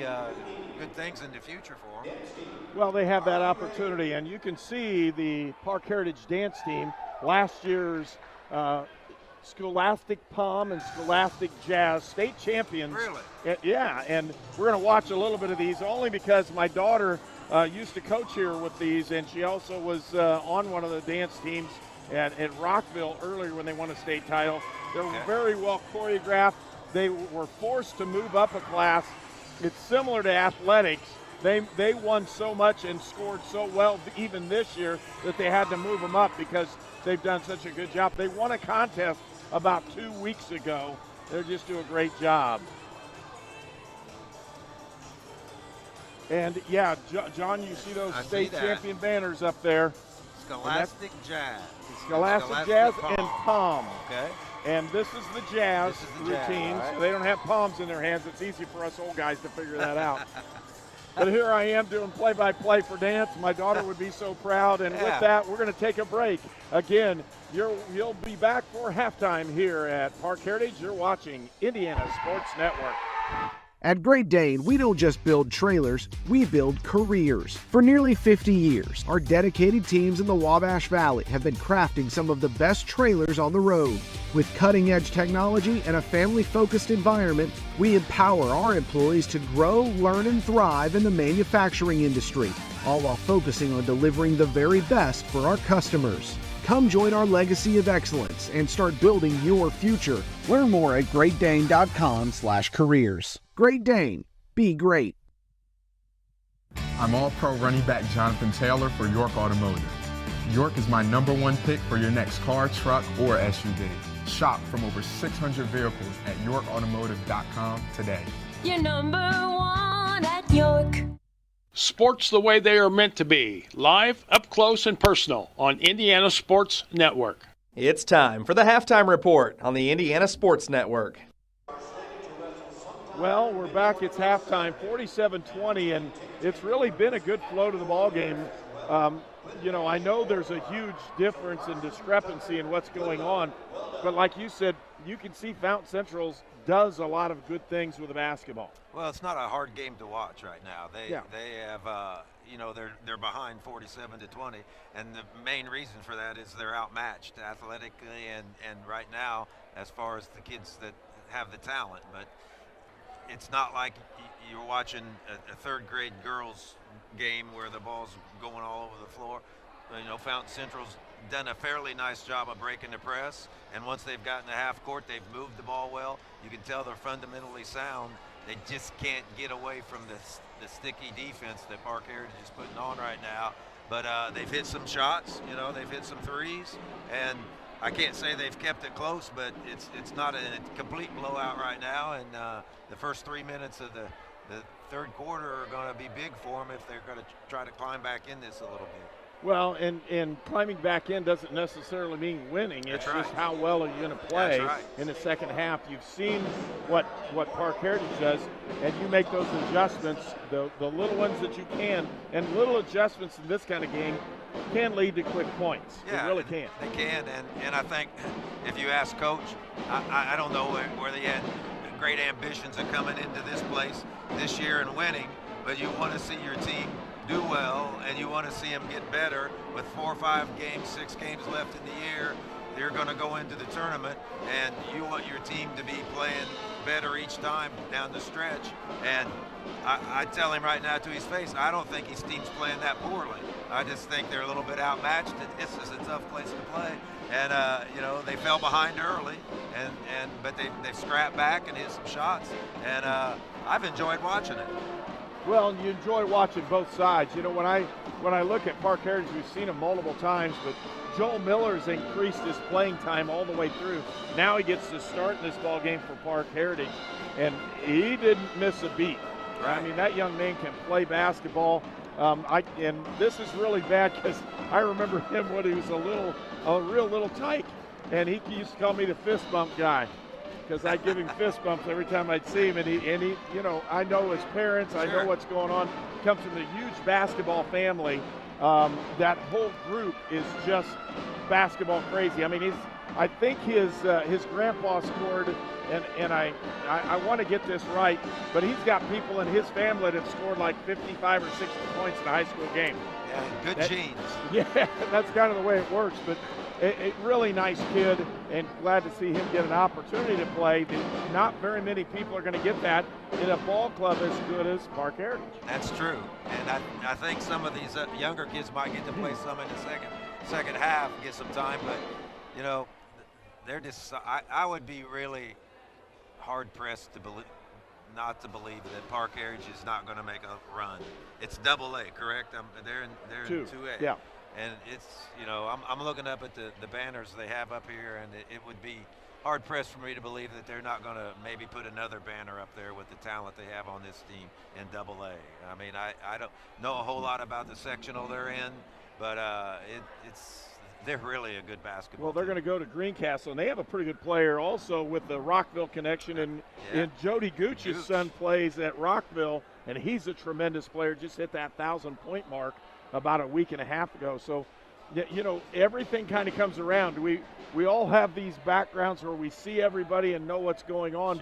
good things in the future for them. Well, they have that opportunity, and you can see the Parke Heritage Dance Team, last year's Scholastic Palm and Scholastic Jazz state champions. Really? Yeah, and we're going to watch a little bit of these only because my daughter used to coach here with these, and she also was on one of the dance teams at Rockville earlier when they won a state title. They're very well choreographed. They were forced to move up a class. It's similar to athletics. They won so much and scored so well even this year that they had to move them up because they've done such a good job. They won a contest about 2 weeks ago. They just do a great job. And yeah, John, you see those state champion banners up there. Scholastic Jazz. Scholastic Jazz and Palm. Okay. And this is the Jazz routine. Right. So they don't have palms in their hands. It's easy for us old guys to figure that out. But here I am doing play-by-play for dance. My daughter would be so proud. And with that, we're going to take a break. Again, you'll be back for halftime here at Parke Heritage. You're watching Indiana Sports Network. At Great Dane, we don't just build trailers, we build careers. For nearly 50 years, our dedicated teams in the Wabash Valley have been crafting some of the best trailers on the road. With cutting-edge technology and a family-focused environment, we empower our employees to grow, learn, and thrive in the manufacturing industry, all while focusing on delivering the very best for our customers. Come join our legacy of excellence and start building your future. Learn more at greatdane.com/careers. Great Dane. Be great. I'm All-Pro running back Jonathan Taylor for York Automotive. York is my #1 pick for your next car, truck, or SUV. Shop from over 600 vehicles at yorkautomotive.com today. You're #1 at York. Sports the way they are meant to be, live, up close, and personal on Indiana Sports Network. It's time for the halftime report on the Indiana Sports Network. Well, we're back. It's halftime, 47-20, and it's really been a good flow to the ball game. You know, I know there's a huge difference and discrepancy in what's going on, but like you said, you can see Fountain Central's does a lot of good things with the basketball. Well, it's not a hard game to watch right now. They have, you know, they're behind 47-20, and the main reason for that is they're outmatched athletically and right now as far as the kids that have the talent. But it's not like you're watching a third grade girls game where the ball's going all over the floor. Fountain Central's done a fairly nice job of breaking the press, and once they've gotten to half court, they've moved the ball well. You can tell they're fundamentally sound. They just can't get away from the sticky defense that Parke Heritage is putting on right now. But they've hit some shots, they've hit some threes, and I can't say they've kept it close, but it's not a complete blowout right now, and the first 3 minutes of the third quarter are going to be big for them if they're going to try to climb back in this a little bit. Well, and climbing back in doesn't necessarily mean winning. It's That's right. just how well are you going to play That's right. in the second half. You've seen what Parke Heritage does, and you make those adjustments, the little ones that you can, and little adjustments in this kind of game can lead to quick points. Yeah, they really can. They can, and I think if you ask Coach, I don't know where they had great ambitions of coming into this place this year and winning, but you want to see your team do well, and you want to see them get better. With 4 or 5 games, 6 games left in the year, they're going to go into the tournament, and you want your team to be playing better each time down the stretch. And I tell him right now to his face, I don't think his team's playing that poorly. I just think they're a little bit outmatched. This is a tough place to play, and they fell behind early, but they've scrapped back and hit some shots, and I've enjoyed watching it. Well, you enjoy watching both sides. When I look at Parke Heritage, we've seen him multiple times, but Joel Miller's increased his playing time all the way through. Now he gets to start in this ball game for Parke Heritage, and he didn't miss a beat. Right. I mean, that young man can play basketball. And this is really bad because I remember him when he was a real little tyke, and he used to call me the fist bump guy, because I'd give him fist bumps every time I'd see him, and he I know his parents, I know what's going on. He comes from a huge basketball family. That whole group is just basketball crazy. I mean, I think his grandpa scored, and I want to get this right, but he's got people in his family that have scored like 55 or 60 points in a high school game. Yeah, good genes. Yeah, that's kind of the way it works, but a really nice kid, and glad to see him get an opportunity to play. Not very many people are going to get that in a ball club as good as Parke Heritage. That's true, and I think some of these younger kids might get to play some in the second half, get some time, but they're just. I would be really hard pressed not to believe that Parke Heritage is not going to make a run. It's AA, correct? They're in 2A. Yeah. And it's, I'm looking up at the banners they have up here, and it would be hard pressed for me to believe that they're not going to maybe put another banner up there with the talent they have on this team in AA. I mean, I don't know a whole lot about the sectional they're in, but they're really a good basketball Well, they're going to go to Greencastle, and they have a pretty good player also with the Rockville connection, and Jody Gooch's son plays at Rockville, and he's a tremendous player, just hit that 1,000-point mark about a week and a half ago. So, everything kind of comes around. We all have these backgrounds where we see everybody and know what's going on,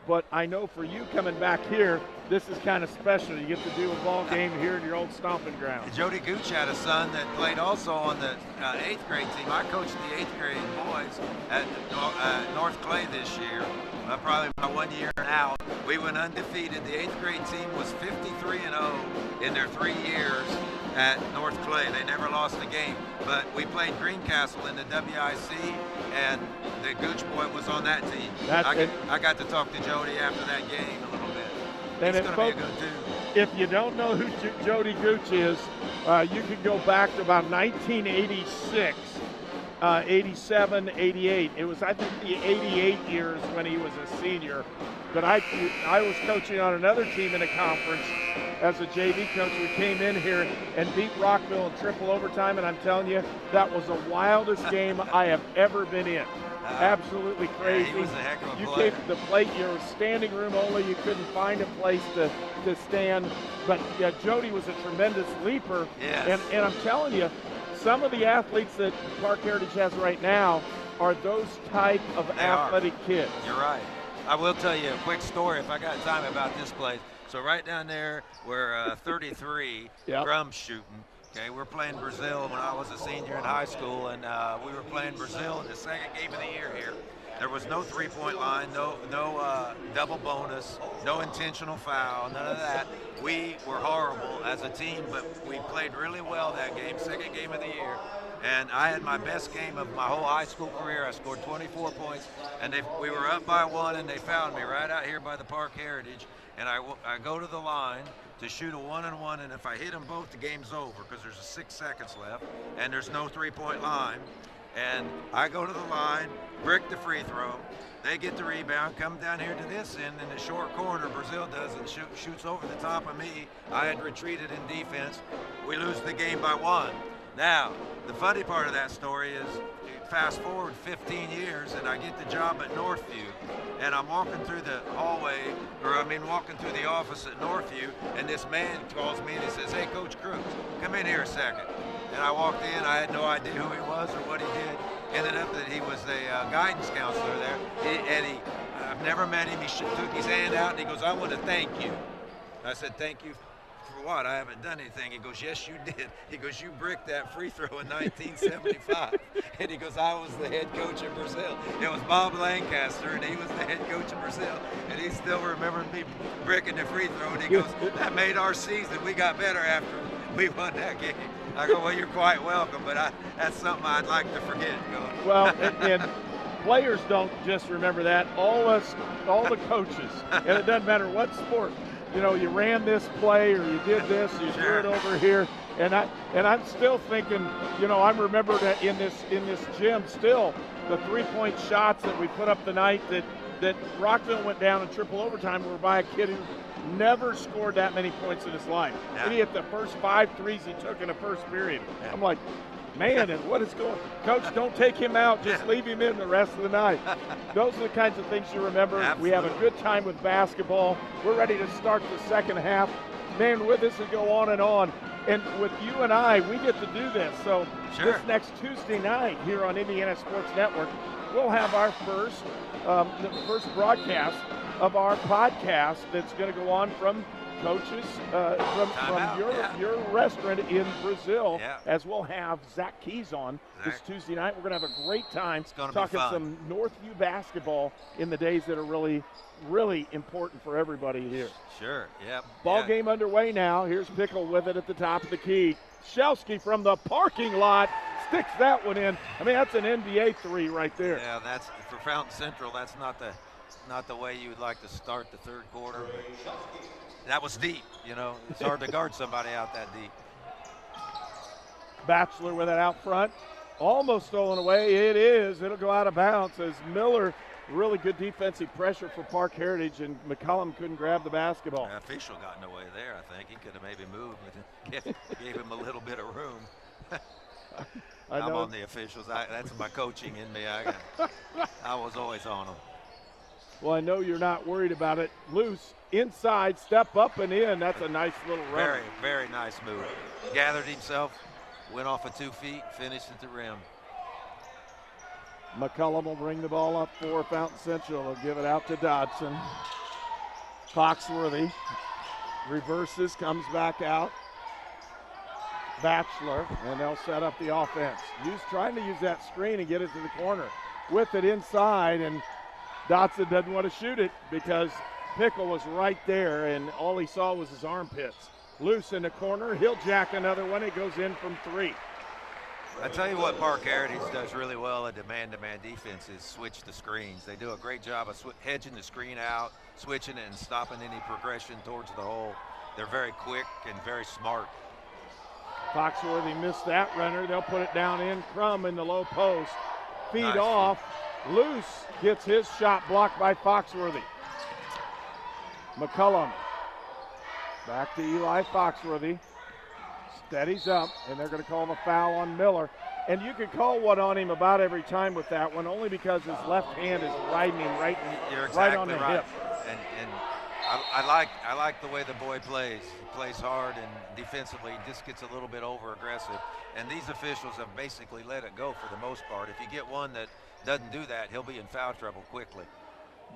but I know for you coming back here, this is kind of special. You get to do a ball game here in your old stomping ground. Jody Gooch had a son that played also on the 8th grade team. I coached the 8th grade boys at North Clay this year, probably about 1 year out. We went undefeated. The 8th grade team was 53-0 in their 3 years at North Clay. They never lost a game, but we played Greencastle in the WIC, and the Gooch boy was on that team. I got to talk to Jody after that game a little bit. And He's going to be a good dude. If you don't know who Jody Gooch is, you can go back to about 1986, 87, 88. It was, I think, the 88 years when he was a senior. But I was coaching on another team in a conference as a JV coach. We came in here and beat Rockville in triple overtime, and I'm telling you, that was the wildest game I have ever been in. Absolutely crazy. Yeah, he was a heck of a you player. came to the plate, you were standing room only, you couldn't find a place to stand. But yeah, Jody was a tremendous leaper. Yes. And I'm telling you, some of the athletes that Parke Heritage has right now are those type of athletic kids. You're right. I will tell you a quick story if I got time about this place. So right down there, we're 33 drum shooting. Okay, we're playing Brazil when I was a senior in high school, and we were playing Brazil in the second game of the year here. There was no three-point line, no double bonus, no intentional foul, none of that. We were horrible as a team, but we played really well that game, second game of the year. And I had my best game of my whole high school career. I scored 24 points, and we were up by 1, and they found me right out here by the Parke Heritage. And I go to the line to shoot a 1-and-1, and if I hit them both, the game's over because there's 6 seconds left, and there's no three-point line. And I go to the line, brick the free throw. They get the rebound, come down here to this end in the short corner. Brazil does and shoots over the top of me. I had retreated in defense. We lose the game by 1. Now, the funny part of that story is, fast forward 15 years, and I get the job at Northview, and I'm walking through the hallway, walking through the office at Northview, and this man calls me and he says, "Hey, Coach Crooks, come in here a second." And I walked in. I had no idea who he was or what he did. Ended up that he was a guidance counselor there. I've never met him. He took his hand out and he goes, "I want to thank you." I said, "Thank you for what? I haven't done anything." He goes, "Yes, you did." He goes, "You bricked that free throw in 1975. And he goes, "I was the head coach of Brazil." It was Bob Lancaster, and he was the head coach of Brazil. And he still remembered me bricking the free throw. And he goes, "That made our season. We got better after we won that game." I go, "Well, you're quite welcome, but that's something I'd like to forget." Well, and players don't just remember that. All the coaches, and it doesn't matter what sport. You ran this play or you did this, you threw it over here, and I'm still thinking. I remember that in this gym still the 3-point shots that we put up the night that Rockville went down in triple overtime. We were by a kid who never scored that many points in his life. Yeah. And he hit the first 5 threes he took in the first period. Yeah. I'm like, man, and what is going? Coach, don't take him out. Just leave him in the rest of the night. Those are the kinds of things you remember. Absolutely. We have a good time with basketball. We're ready to start the second half. Man, this will go on. And with you and I, we get to do this. So This next Tuesday night here on Indiana Sports Network, we'll have our the first broadcast of our podcast that's going to go on from coaches from your restaurant in Brazil, as we'll have Zach Keys on this Tuesday night. We're going to have a great time talking some Northview basketball in the days that are really, really important for everybody here. Sure, yep. Ball game underway now. Here's Pickle with it at the top of the key. Shelsky from the parking lot sticks that one in. That's an NBA 3 right there. Yeah, that's for Fountain Central. That's not the way you would like to start the third quarter. That was deep, It's hard to guard somebody out that deep. Batchelor with it out front. Almost stolen away. It is. It'll go out of bounds as Miller, really good defensive pressure for Parke Heritage, and McCollum couldn't grab the basketball. The official got in the way there, I think. He could have maybe moved, but gave him a little bit of room. I'm on the officials. That's my coaching in me. I was always on them. Well, I know you're not worried about it. Loose, inside, step up and in. That's a nice little run. Very, very nice move. Gathered himself, went off of 2 feet, finished at the rim. McCullum will bring the ball up for Fountain Central. He'll give it out to Dodson. Foxworthy reverses, comes back out. Batchelor, and they'll set up the offense. Trying to use that screen and get it to the corner. With it inside, and Dotson doesn't want to shoot it because Pickle was right there, and all he saw was his armpits. Loose in the corner. He'll jack another one. It goes in from 3. I tell you what Parke Heritage does really well at man-to-man defense is switch the screens. They do a great job of hedging the screen out, switching it, and stopping any progression towards the hole. They're very quick and very smart. Foxworthy missed that runner. They'll put it down in. Crum in the low post. Feed off. Loose gets his shot blocked by Foxworthy. McCullum. Back to Eli Foxworthy. Steadies up, and they're going to call the foul on Miller. And you could call one on him about every time with that one, only because his left hand is riding him right on the hip. And I like the way the boy plays. He plays hard, and defensively just gets a little bit over-aggressive. And these officials have basically let it go for the most part. If you get one that doesn't do that, he'll be in foul trouble quickly.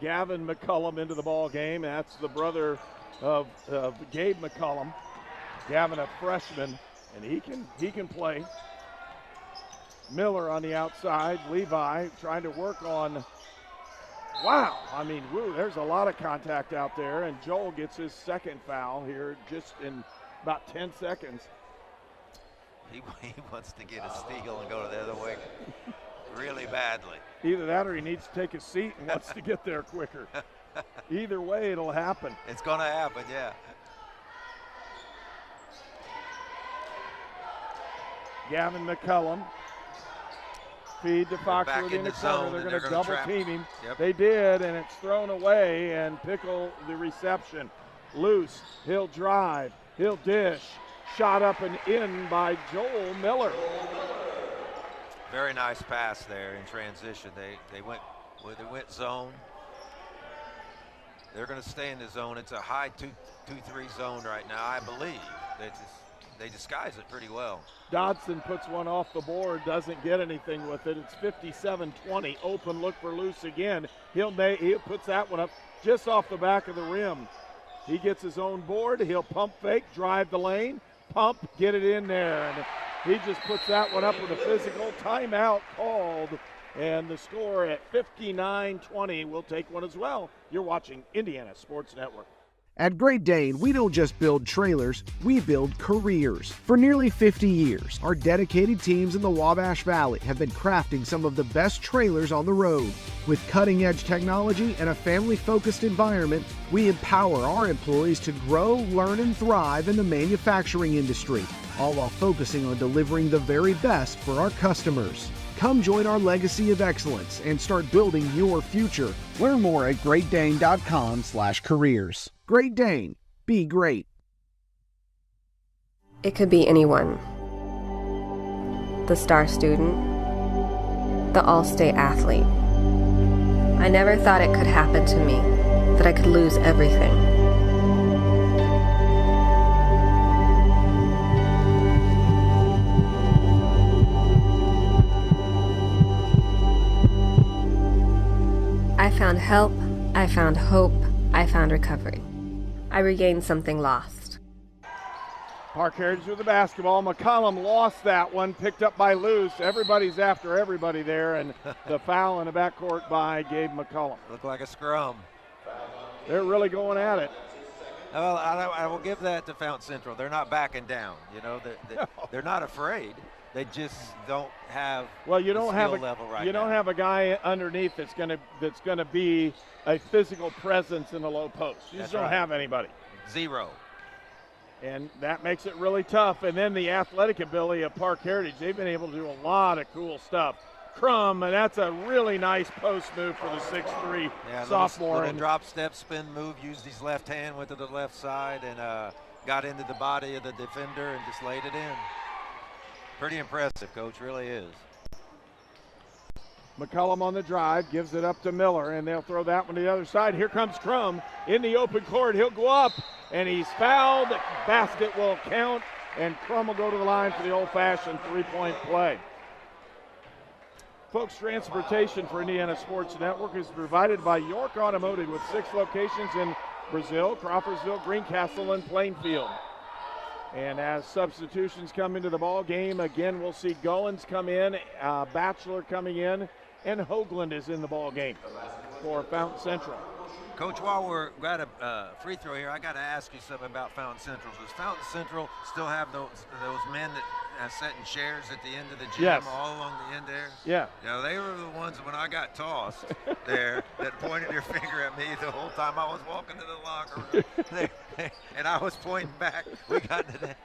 Gavin McCullum into the ball game. That's the brother of Gabe McCullum. Gavin, a freshman, and he can play. Miller on the outside. Levi trying to work on Wow, I mean, there's a lot of contact out there, and Joel gets his second foul here just in about 10 seconds. He wants to get a steal and go the other way really badly. Either that or he needs to take a seat and wants to get there quicker. Either way, it'll happen. It's going to happen, yeah. Gavin McCullum. Feed to Foxworth in the corner. They're going to double team him. Yep. They did, and it's thrown away, and Pickle the reception. Loose. He'll drive. He'll dish. Shot up and in by Joel Miller. Very nice pass there in transition. They went zone. They're going to stay in the zone. It's a high 2-3 zone right now, I believe. They disguise it pretty well. Dodson puts one off the board, doesn't get anything with it. It's 57-20. Open look for Luce again. He puts that one up just off the back of the rim. He gets his own board. He'll pump fake, drive the lane, pump, get it in there. And he just puts that one up with a physical. Timeout called. And the score at 59-20. We'll take one as well. You're watching Indiana Sports Network. At Great Dane, we don't just build trailers, we build careers. For nearly 50 years, our dedicated teams in the Wabash Valley have been crafting some of the best trailers on the road. With cutting-edge technology and a family-focused environment, we empower our employees to grow, learn, and thrive in the manufacturing industry, all while focusing on delivering the very best for our customers. Come join our legacy of excellence and start building your future. Learn more at greatdane.com/careers. Great Dane. Be great. It could be anyone. The star student, the all-state athlete. I never thought it could happen to me, that I could lose everything. I found help, I found hope, I found recovery. I regained something lost. Parke Heritage with the basketball. McCollum lost that one, picked up by Luce. Everybody's after everybody there, and the foul in the backcourt by Gabe McCollum. Looked like a scrum. They're really going at it. Well, I will give that to Fountain Central. They're not backing down. You know, they're not afraid. They just don't have you don't have level right you don't have a guy underneath that's gonna be a physical presence in the low post. You just don't have anybody. Zero. And that makes it really tough. And then the athletic ability of Parke Heritage, they've been able to do a lot of cool stuff. Crum, and that's a really nice post move for the 6'3" sophomore. Little drop step spin move, used his left hand, went to the left side, and got into the body of the defender and just laid it in. Pretty impressive, Coach, really is. McCullum on the drive, gives it up to Miller, and they'll throw that one to the other side. Here comes Crum in the open court. He'll go up, and he's fouled. Basket will count, and Crum will go to the line for the old-fashioned three-point play. Folks, transportation for Indiana Sports Network is provided by York Automotive with 6 locations in Brazil, Crawfordsville, Greencastle, and Plainfield. And as substitutions come into the ball game, again, we'll see Gullins come in, Batchelor coming in, and Hoagland is in the ball game for Fountain Central. Coach, while we're got a free throw here, I got to ask you something about Fountain Central. Does Fountain Central still have those men that sat in chairs at the end of the gym, all along the end there? Yeah. You know, they were the ones when I got tossed there that pointed their finger at me the whole time I was walking to the locker room. And I was pointing back. We got in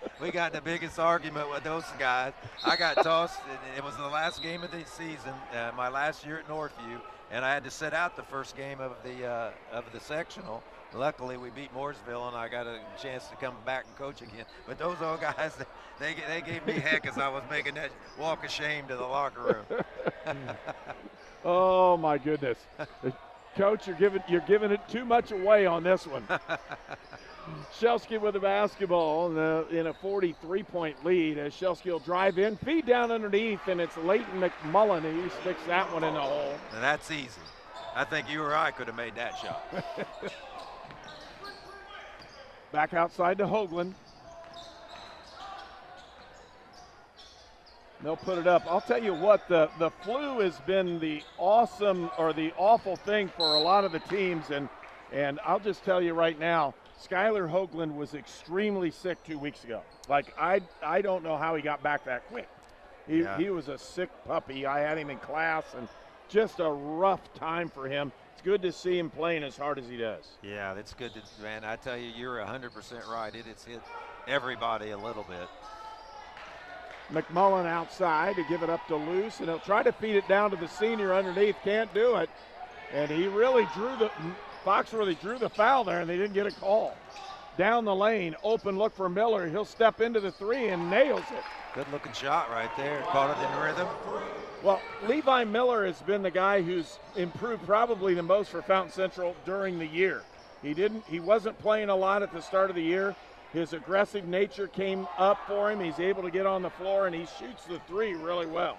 the biggest argument with those guys. I got tossed. It was the last game of the season, my last year at Northview, and I had to sit out the first game of the sectional. Luckily, we beat Mooresville, and I got a chance to come back and coach again. But those old guys, they gave me heck as I was making that walk of shame to the locker room. Oh my goodness, Coach, you're giving it too much away on this one. Shelsky with the basketball in a 43-point lead as Shelsky will drive in, feed down underneath, and it's Leighton McMullen who sticks that one in the hole. Now that's easy. I think you or I could have made that shot. Back outside to Hoagland. They'll put it up. I'll tell you what, the flu has been the awful thing for a lot of the teams, and I'll just tell you right now, Skylar Hoagland was extremely sick 2 weeks ago. Like, I don't know how he got back that quick. He was a sick puppy. I had him in class, and just a rough time for him. It's good to see him playing as hard as he does. Yeah, that's good, man. I tell you, you're 100% right. It's hit everybody a little bit. McMullen outside to give it up to Luce, and he'll try to feed it down to the senior underneath. Can't do it. And he really Foxworthy drew the foul there, and they didn't get a call. Down the lane, open look for Miller. He'll step into the three and nails it. Good looking shot right there. Caught it in rhythm. Well, Levi Miller has been the guy who's improved probably the most for Fountain Central during the year. He wasn't playing a lot at the start of the year. His aggressive nature came up for him. He's able to get on the floor, and he shoots the three really well.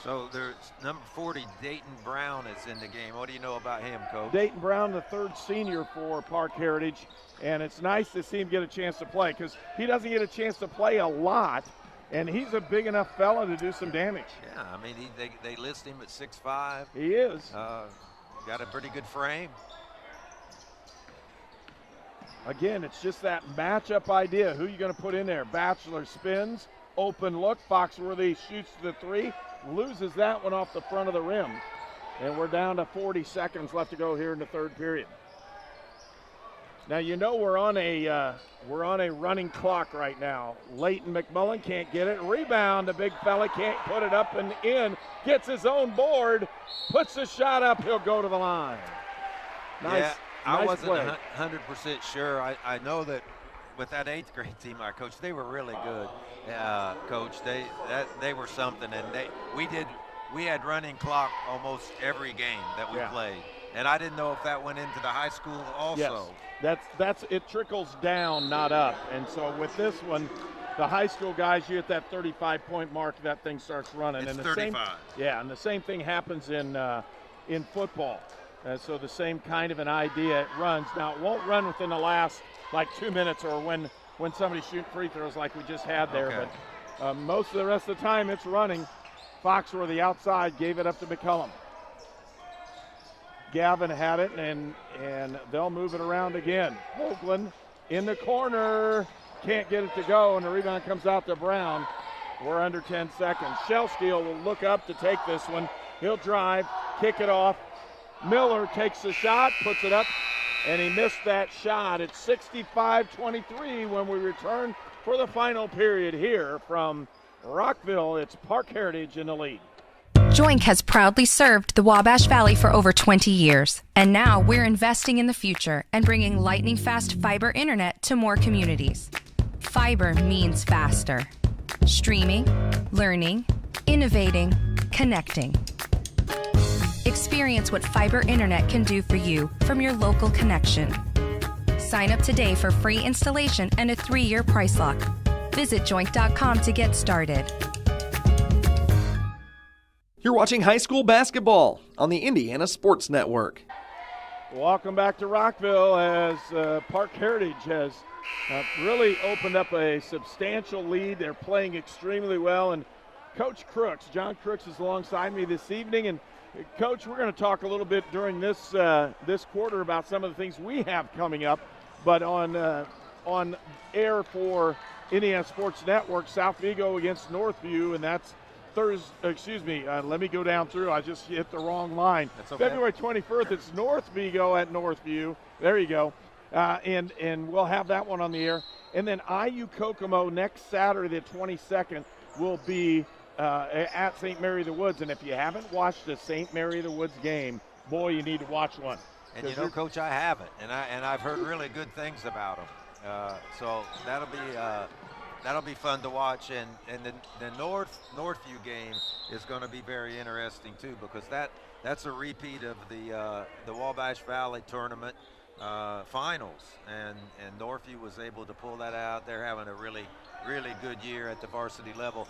So there's number 40, Dayton Brown, is in the game. What do you know about him, Coach? Dayton Brown, the third senior for Parke Heritage, and it's nice to see him get a chance to play because he doesn't get a chance to play a lot, and he's a big enough fella to do some damage. Yeah, I mean, they list him at 6'5". He is. Got a pretty good frame. Again, it's just that matchup idea. Who are you going to put in there? Bachelor spins, open look. Foxworthy shoots the three, loses that one off the front of the rim. And we're down to 40 seconds left to go here in the third period. Now you know we're on a running clock right now. Leighton McMullen can't get it. Rebound, the big fella can't put it up and in. Gets his own board, puts the shot up. He'll go to the line. Nice. Yeah. I wasn't play. 100% sure. I know that with that 8th grade team I coached, they were really good. Coach, they were something, and we had running clock almost every game that we played, and I didn't know if that went into the high school also. Yes, that's it trickles down, not up, and so with this one, the high school guys, you hit that 35-point mark, that thing starts running. It's and 35. And the same thing happens in football. So the same kind of an idea, it runs. Now, it won't run within the last, 2 minutes or when somebody's shooting free throws like we just had there. Okay. But most of the rest of the time, it's running. Foxworthy outside, gave it up to McCullum. Gavin had it, and they'll move it around again. Hoagland in the corner, can't get it to go, and the rebound comes out to Brown. We're under 10 seconds. Shellsteel will look up to take this one. He'll drive, kick it off. Miller takes the shot, puts it up, and he missed that shot. It's 65-23 when we return for the final period here from Rockville. It's Parke Heritage in the lead. Joink has proudly served the Wabash Valley for over 20 years, and now we're investing in the future and bringing lightning-fast fiber internet to more communities. Fiber means faster. Streaming, learning, innovating, connecting. Experience what fiber internet can do for you from your local connection. Sign up today for free installation and a 3-year price lock. Visit joink.com to get started. You're watching high school basketball on the Indiana Sports Network. Welcome back to Rockville as Parke Heritage has really opened up a substantial lead. They're playing extremely well, and Coach Crooks, John Crooks, is alongside me this evening. And Coach, we're going to talk a little bit during this quarter about some of the things we have coming up, but on air for Indiana Sports Network, South Vigo against Northview, and that's Thursday. Let me go down through. I just hit the wrong line. That's okay. February 21st, it's North Vigo at Northview. There you go. And we'll have that one on the air. And then IU Kokomo next Saturday, the 22nd, will be at St. Mary of the Woods. And if you haven't watched a St. Mary of the Woods game, boy, you need to watch one. And you know, Coach, I haven't, and I've heard really good things about them. So that'll be fun to watch. And the Northview game is going to be very interesting too, because that's a repeat of the Wabash Valley tournament finals, and Northview was able to pull that out. They're having a really good year at the varsity level.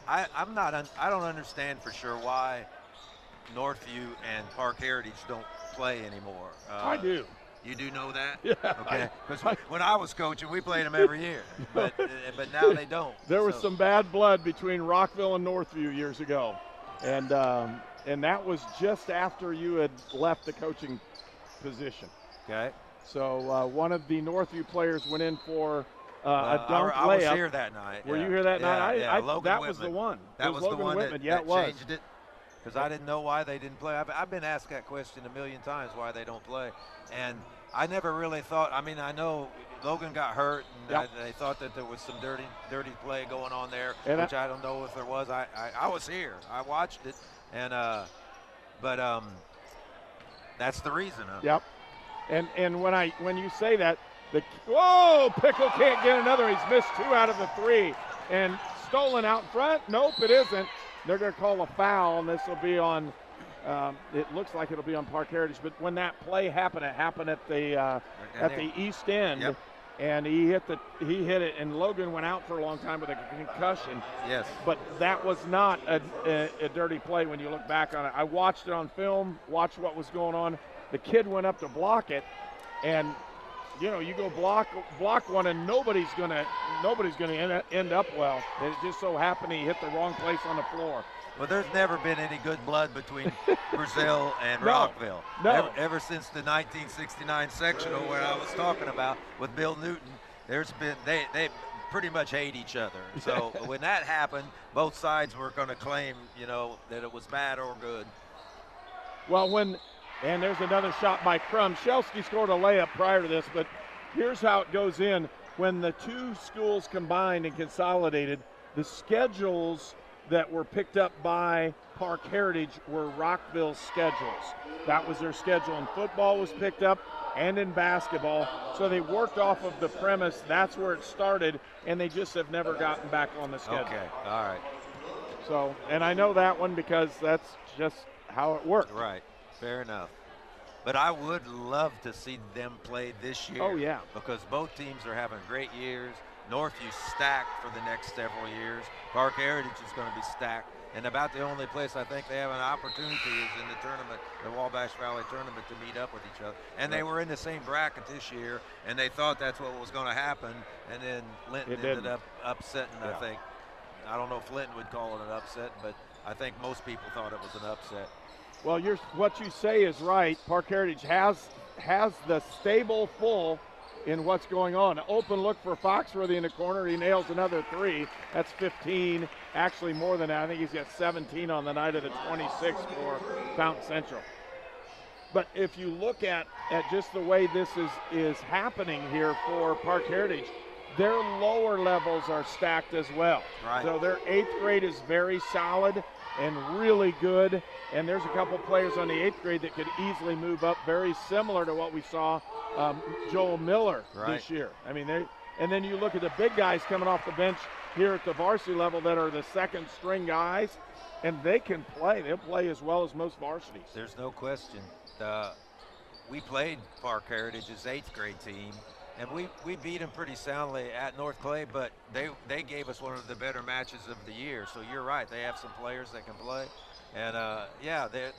I don't understand for sure why Northview and Parke Heritage don't play anymore. I do. You do know that? Yeah. Okay. Because when I was coaching, we played them every year, but now they don't. There was some bad blood between Rockville and Northview years ago, and that was just after you had left the coaching position. Okay. So one of the Northview players went in for a dunk layup. I was here that night. Were you here that night? Yeah, That was the one. That was the one that changed it. Because I didn't know why they didn't play. I've been asked that question a million times, why they don't play. And I never really thought, I mean, I know Logan got hurt, and they thought that there was some dirty play going on there, which I don't know if there was. I was here. I watched it, and but that's the reason. Yep. And when you say that, Pickle can't get another. He's missed 2 out of the 3. And stolen out in front. Nope, it isn't. They're going to call a foul, and this will be on, it looks like it'll be on Parke Heritage. But when that play happened, it happened at the east end. Yep. And he hit it, and Logan went out for a long time with a concussion. Yes. But that was not a dirty play when you look back on it. I watched it on film, watched what was going on. The kid went up to block it, and you go block one, and nobody's gonna end up well. And it just so happened he hit the wrong place on the floor. Well, there's never been any good blood between Brazil and Rockville. No. Ever since the 1969 sectional where I was talking about with Bill Newton, there's been they pretty much hate each other. So when that happened, both sides were going to claim that it was bad or good. Well, and there's another shot by Crum. Shelsky scored a layup prior to this, but here's how it goes in. When the two schools combined and consolidated, the schedules that were picked up by Parke Heritage were Rockville's schedules. That was their schedule, and football was picked up and in basketball. So they worked off of the premise. That's where it started, and they just have never gotten back on the schedule. Okay, all right. So, and I know that one because that's just how it worked. Right. Fair enough. But I would love to see them play this year. Oh, yeah. Because both teams are having great years. Northview's stacked for the next several years. Parke Heritage is going to be stacked. And about the only place I think they have an opportunity is in the tournament, the Wabash Valley tournament, to meet up with each other. And they were in the same bracket this year, and they thought that's what was going to happen. And then Linton ended up upsetting, I think. I don't know if Linton would call it an upset, but I think most people thought it was an upset. Well, what you say is right. Parke Heritage has the stable full in what's going on. Open look for Foxworthy in the corner. He nails another 3. That's 15. Actually more than that. I think he's got 17 on the night of the 26 for Fountain Central. But if you look at just the way this is happening here for Parke Heritage, their lower levels are stacked as well. Right. So their 8th grade is very solid and really good, and there's a couple players on the 8th grade that could easily move up, very similar to what we saw Joel Miller this year. I mean, and then you look at the big guys coming off the bench here at the varsity level that are the second string guys, and they can play. They'll play as well as most varsities. There's no question. We played Parke Heritage's 8th grade team, and we beat them pretty soundly at North Clay, but they gave us one of the better matches of the year. So you're right; they have some players that can play, and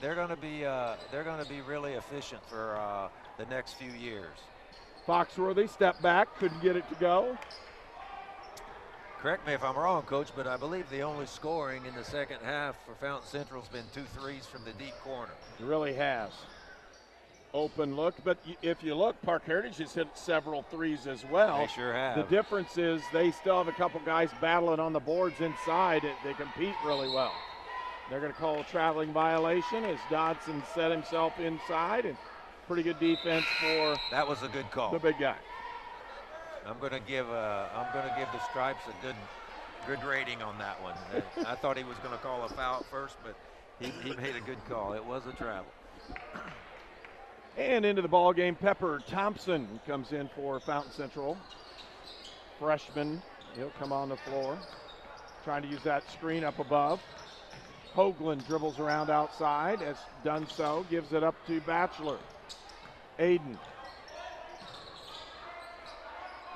they're going to be really efficient for the next few years. Foxworthy stepped back, couldn't get it to go. Correct me if I'm wrong, Coach, but I believe the only scoring in the second half for Fountain Central has been 2 threes from the deep corner. It really has. Open look, but if you look, Parke Heritage has hit several 3s as well. They sure have. The difference is they still have a couple guys battling on the boards inside. They compete really well. They're going to call a traveling violation as Dodson set himself inside, and pretty good defense for that was a good call. The big guy. I'm going to give the Stripes a good rating on that one. I thought he was going to call a foul at first, but he made a good call. It was a travel. And into the ball game, Pepper Thompson comes in for Fountain Central. Freshman, he'll come on the floor, trying to use that screen up above. Hoagland dribbles around outside, has done so, gives it up to Batchelor. Aiden.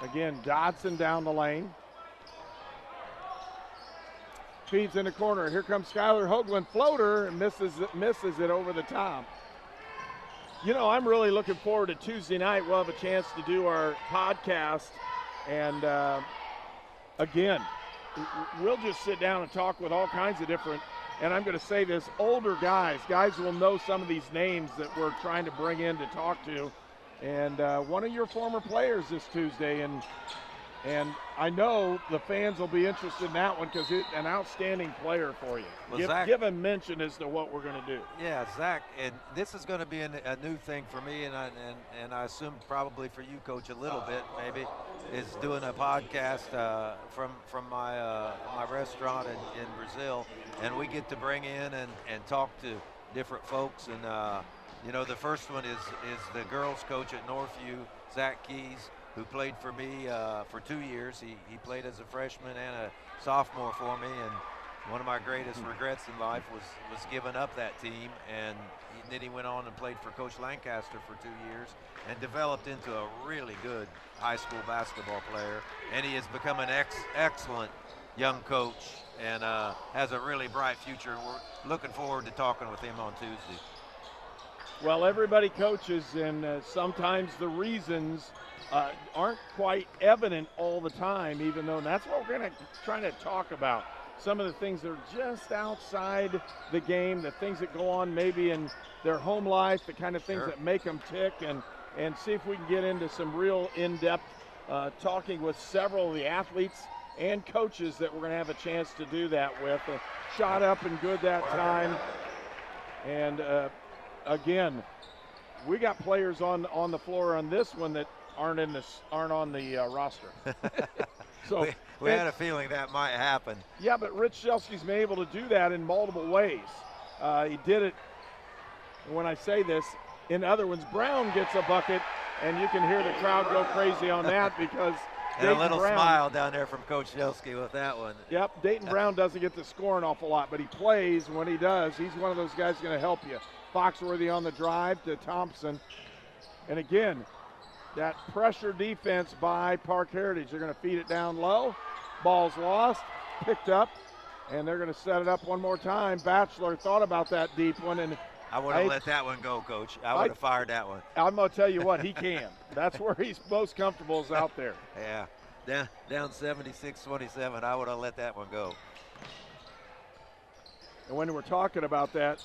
Again, Dodson down the lane. Feeds in the corner. Here comes Skylar Hoagland, floater, and misses it over the top. You know, I'm really looking forward to Tuesday night. We'll have a chance to do our podcast. And, again, we'll just sit down and talk with all kinds of different, and I'm going to say this, older guys will know some of these names that we're trying to bring in to talk to. And one of your former players this Tuesday, and I know the fans will be interested in that one because it's an outstanding player for you. Well, give a mention as to what we're going to do. Yeah, Zach, and this is going to be a new thing for me, and I assume probably for you, Coach, a little bit maybe, is doing a podcast from my restaurant in Brazil, and we get to bring in and talk to different folks, and you know, the first one is the girls' coach at Northview, Zach Keys, who played for me for 2 years. He played as a freshman and a sophomore for me, and one of my greatest regrets in life was giving up that team, and then he went on and played for Coach Lancaster for 2 years and developed into a really good high school basketball player, and he has become an excellent young coach and has a really bright future. We're looking forward to talking with him on Tuesday. Well, everybody coaches, and sometimes the reasons aren't quite evident all the time, even though that's what we're going to try to talk about. Some of the things that are just outside the game, the things that go on maybe in their home life, the kind of things that make them tick, and see if we can get into some real in-depth talking with several of the athletes and coaches that we're going to have a chance to do that with. Shot up and good that time. And again, we got players on the floor on this one that aren't on the roster. So we had a feeling that might happen. Yeah, but Rich Shelsky's been able to do that in multiple ways. He did it, when I say this, in other ones. Brown gets a bucket, and you can hear the crowd go crazy on that because and Dayton a little Brown, smile down there from Coach Shelsky with that one. Yep, Dayton Brown doesn't get to score an awful lot, but he plays. When he does, he's one of those guys going to help you. Foxworthy on the drive to Thompson. And again, that pressure defense by Parke Heritage. They're going to feed it down low. Ball's lost, picked up, and they're going to set it up one more time. Batchelor thought about that deep one, and I would have let that one go, Coach. I would have fired that one. I'm going to tell you what, he can. That's where he's most comfortable, is out there. Yeah, down 76-27, I would have let that one go. And when we're talking about that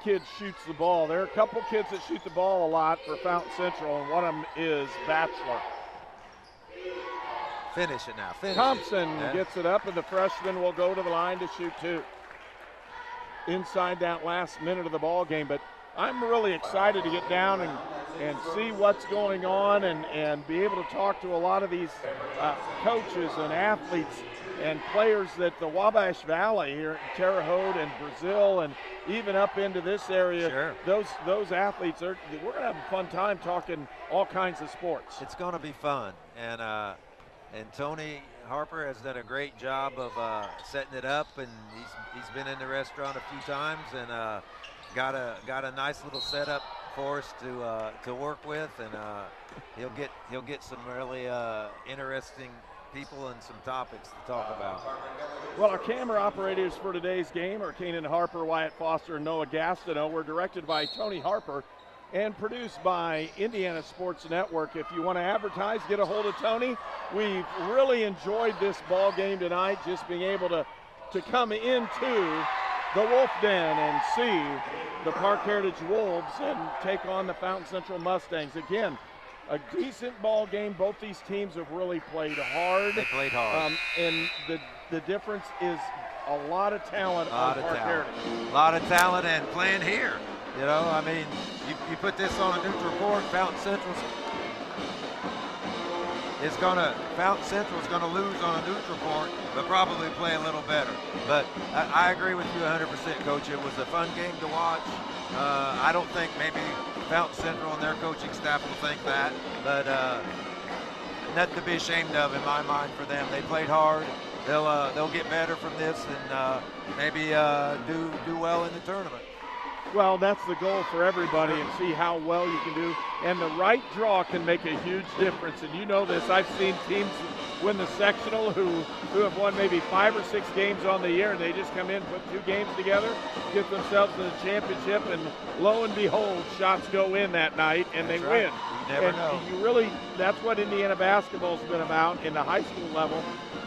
kid shoots the ball. There are a couple kids that shoot the ball a lot for Fountain Central, and one of them is Batchelor. Finish it now. Thompson gets it up, and the freshman will go to the line to shoot two. Inside that last minute of the ball game, but I'm really excited to get down and see what's going on and be able to talk to a lot of these coaches and athletes and players that the Wabash Valley here in Terre Haute and Brazil and even up into this area, those athletes, we're going to have a fun time talking all kinds of sports. It's going to be fun, and Tony Harper has done a great job of setting it up, and he's been in the restaurant a few times and got a nice little setup for us to work with, and he'll get some really interesting people and some topics to talk about. Well, our camera operators for today's game are Kanan Harper, Wyatt Foster, and Noah Gastineau. We're directed by Tony Harper and produced by Indiana Sports Network. If you want to advertise, get a hold of Tony. We've really enjoyed this ball game tonight, just being able to come into the Wolf Den and see the Parke Heritage Wolves and take on the Fountain Central Mustangs. Again, a decent ball game. Both these teams have really played hard. They played hard. And the difference is a lot of talent on Parke Heritage. A lot of talent and playing here. You know, I mean, you put this on a neutral court, Fountain Central's gonna lose on a neutral court, but probably play a little better. But I agree with you 100%, Coach. It was a fun game to watch. I don't think maybe Fountain Central and their coaching staff will think that, but nothing to be ashamed of in my mind for them. They played hard. They'll get better from this and maybe do well in the tournament. Well, that's the goal for everybody, and see how well you can do. And the right draw can make a huge difference. And you know this. I've seen teams win the sectional who have won maybe 5 or 6 games on the year, and they just come in, put 2 games together, get themselves to the championship, and lo and behold, shots go in that night, and they win. You never know. You really, that's what Indiana basketball's been about in the high school level.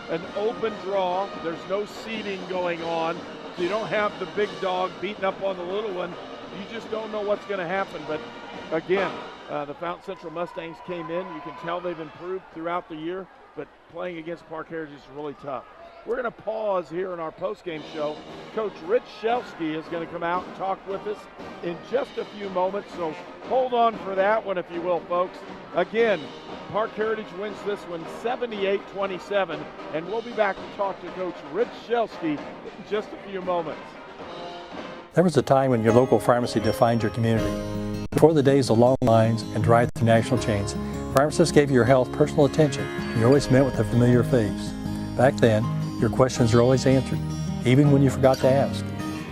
An open draw. There's no seeding going on. So you don't have the big dog beating up on the little one. You just don't know what's going to happen. But again, the Fountain Central Mustangs came in. You can tell they've improved throughout the year, but playing against Parke Heritage is really tough. We're going to pause here in our postgame show. Coach Rich Shelsky is going to come out and talk with us in just a few moments, so hold on for that one, if you will, folks. Again, Parke Heritage wins this one 78-27, and we'll be back to talk to Coach Rich Shelsky in just a few moments. There was a time when your local pharmacy defined your community. Before the days of long lines and drive-through national chains, pharmacists gave your health personal attention, and you always met with a familiar face. Back then, your questions were always answered, even when you forgot to ask.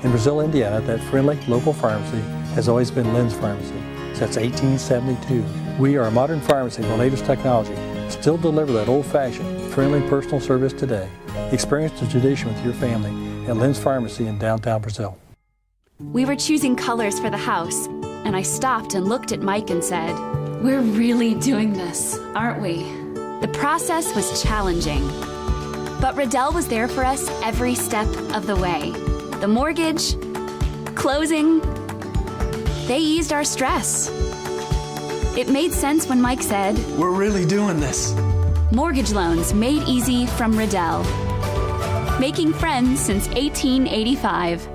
In Brazil, Indiana, that friendly local pharmacy has always been Lynn's Pharmacy since 1872. We are a modern pharmacy with the latest technology, still deliver that old-fashioned, friendly personal service today. Experience the tradition with your family at Lynn's Pharmacy in downtown Brazil. We were choosing colors for the house, and I stopped and looked at Mike and said, "We're really doing this, aren't we?" The process was challenging, but Riddell was there for us every step of the way. The mortgage, closing, they eased our stress. It made sense when Mike said, "We're really doing this." Mortgage loans made easy from Riddell. Making friends since 1885.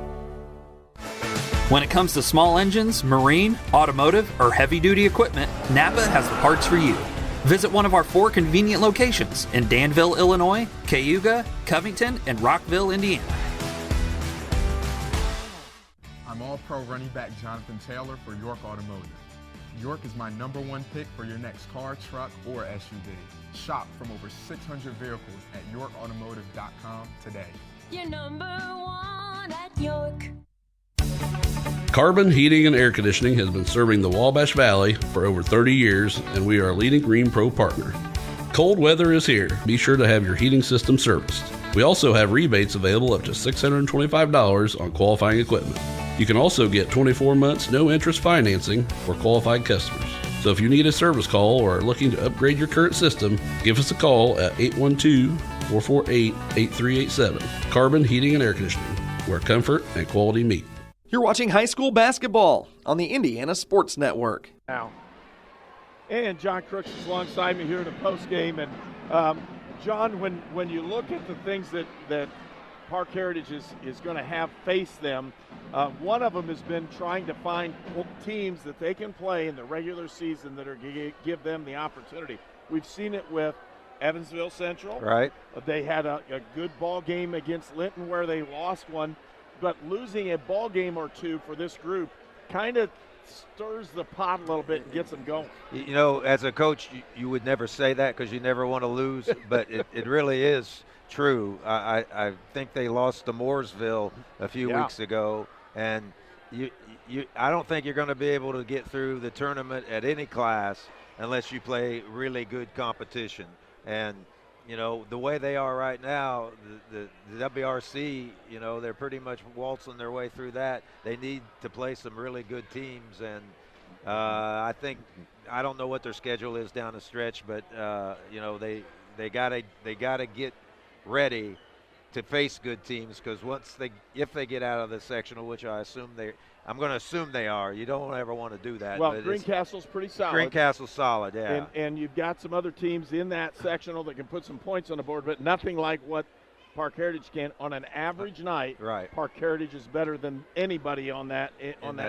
When it comes to small engines, marine, automotive, or heavy-duty equipment, Napa has the parts for you. Visit one of our 4 convenient locations in Danville, Illinois, Cayuga, Covington, and Rockville, Indiana. I'm All-Pro running back Jonathan Taylor for York Automotive. York is my #1 pick for your next car, truck, or SUV. Shop from over 600 vehicles at YorkAutomotive.com today. You're #1 at York. Carbon Heating and Air Conditioning has been serving the Wabash Valley for over 30 years, and we are a leading Green Pro partner. Cold weather is here. Be sure to have your heating system serviced. We also have rebates available up to $625 on qualifying equipment. You can also get 24 months no-interest financing for qualified customers. So if you need a service call or are looking to upgrade your current system, give us a call at 812-448-8387. Carbon Heating and Air Conditioning, where comfort and quality meet. You're watching high school basketball on the Indiana Sports Network. Now, and John Crooks is alongside me here in the post game. And John, when you look at the things that Parke Heritage is going to have face them, one of them has been trying to find teams that they can play in the regular season that are going to give them the opportunity. We've seen it with Evansville Central. Right. They had a good ball game against Linton where they lost one. But losing a ball game or two for this group kind of stirs the pot a little bit and gets them going. You know, as a coach, you would never say that because you never want to lose, but it really is true. I think they lost to Mooresville a few weeks ago, and I don't think you're going to be able to get through the tournament at any class unless you play really good competition. And you know, the way they are right now, the WRC, you know, they're pretty much waltzing their way through that. They need to play some really good teams, and I don't know what their schedule is down the stretch, but you know, they gotta get ready to face good teams, because if they get out of the sectional, which I'm going to assume they are. You don't ever want to do that. Well, Greencastle's pretty solid. Greencastle's solid, yeah. And you've got some other teams in that sectional that can put some points on the board, but nothing like what Parke Heritage can on an average night. Right. Parke Heritage is better than anybody on that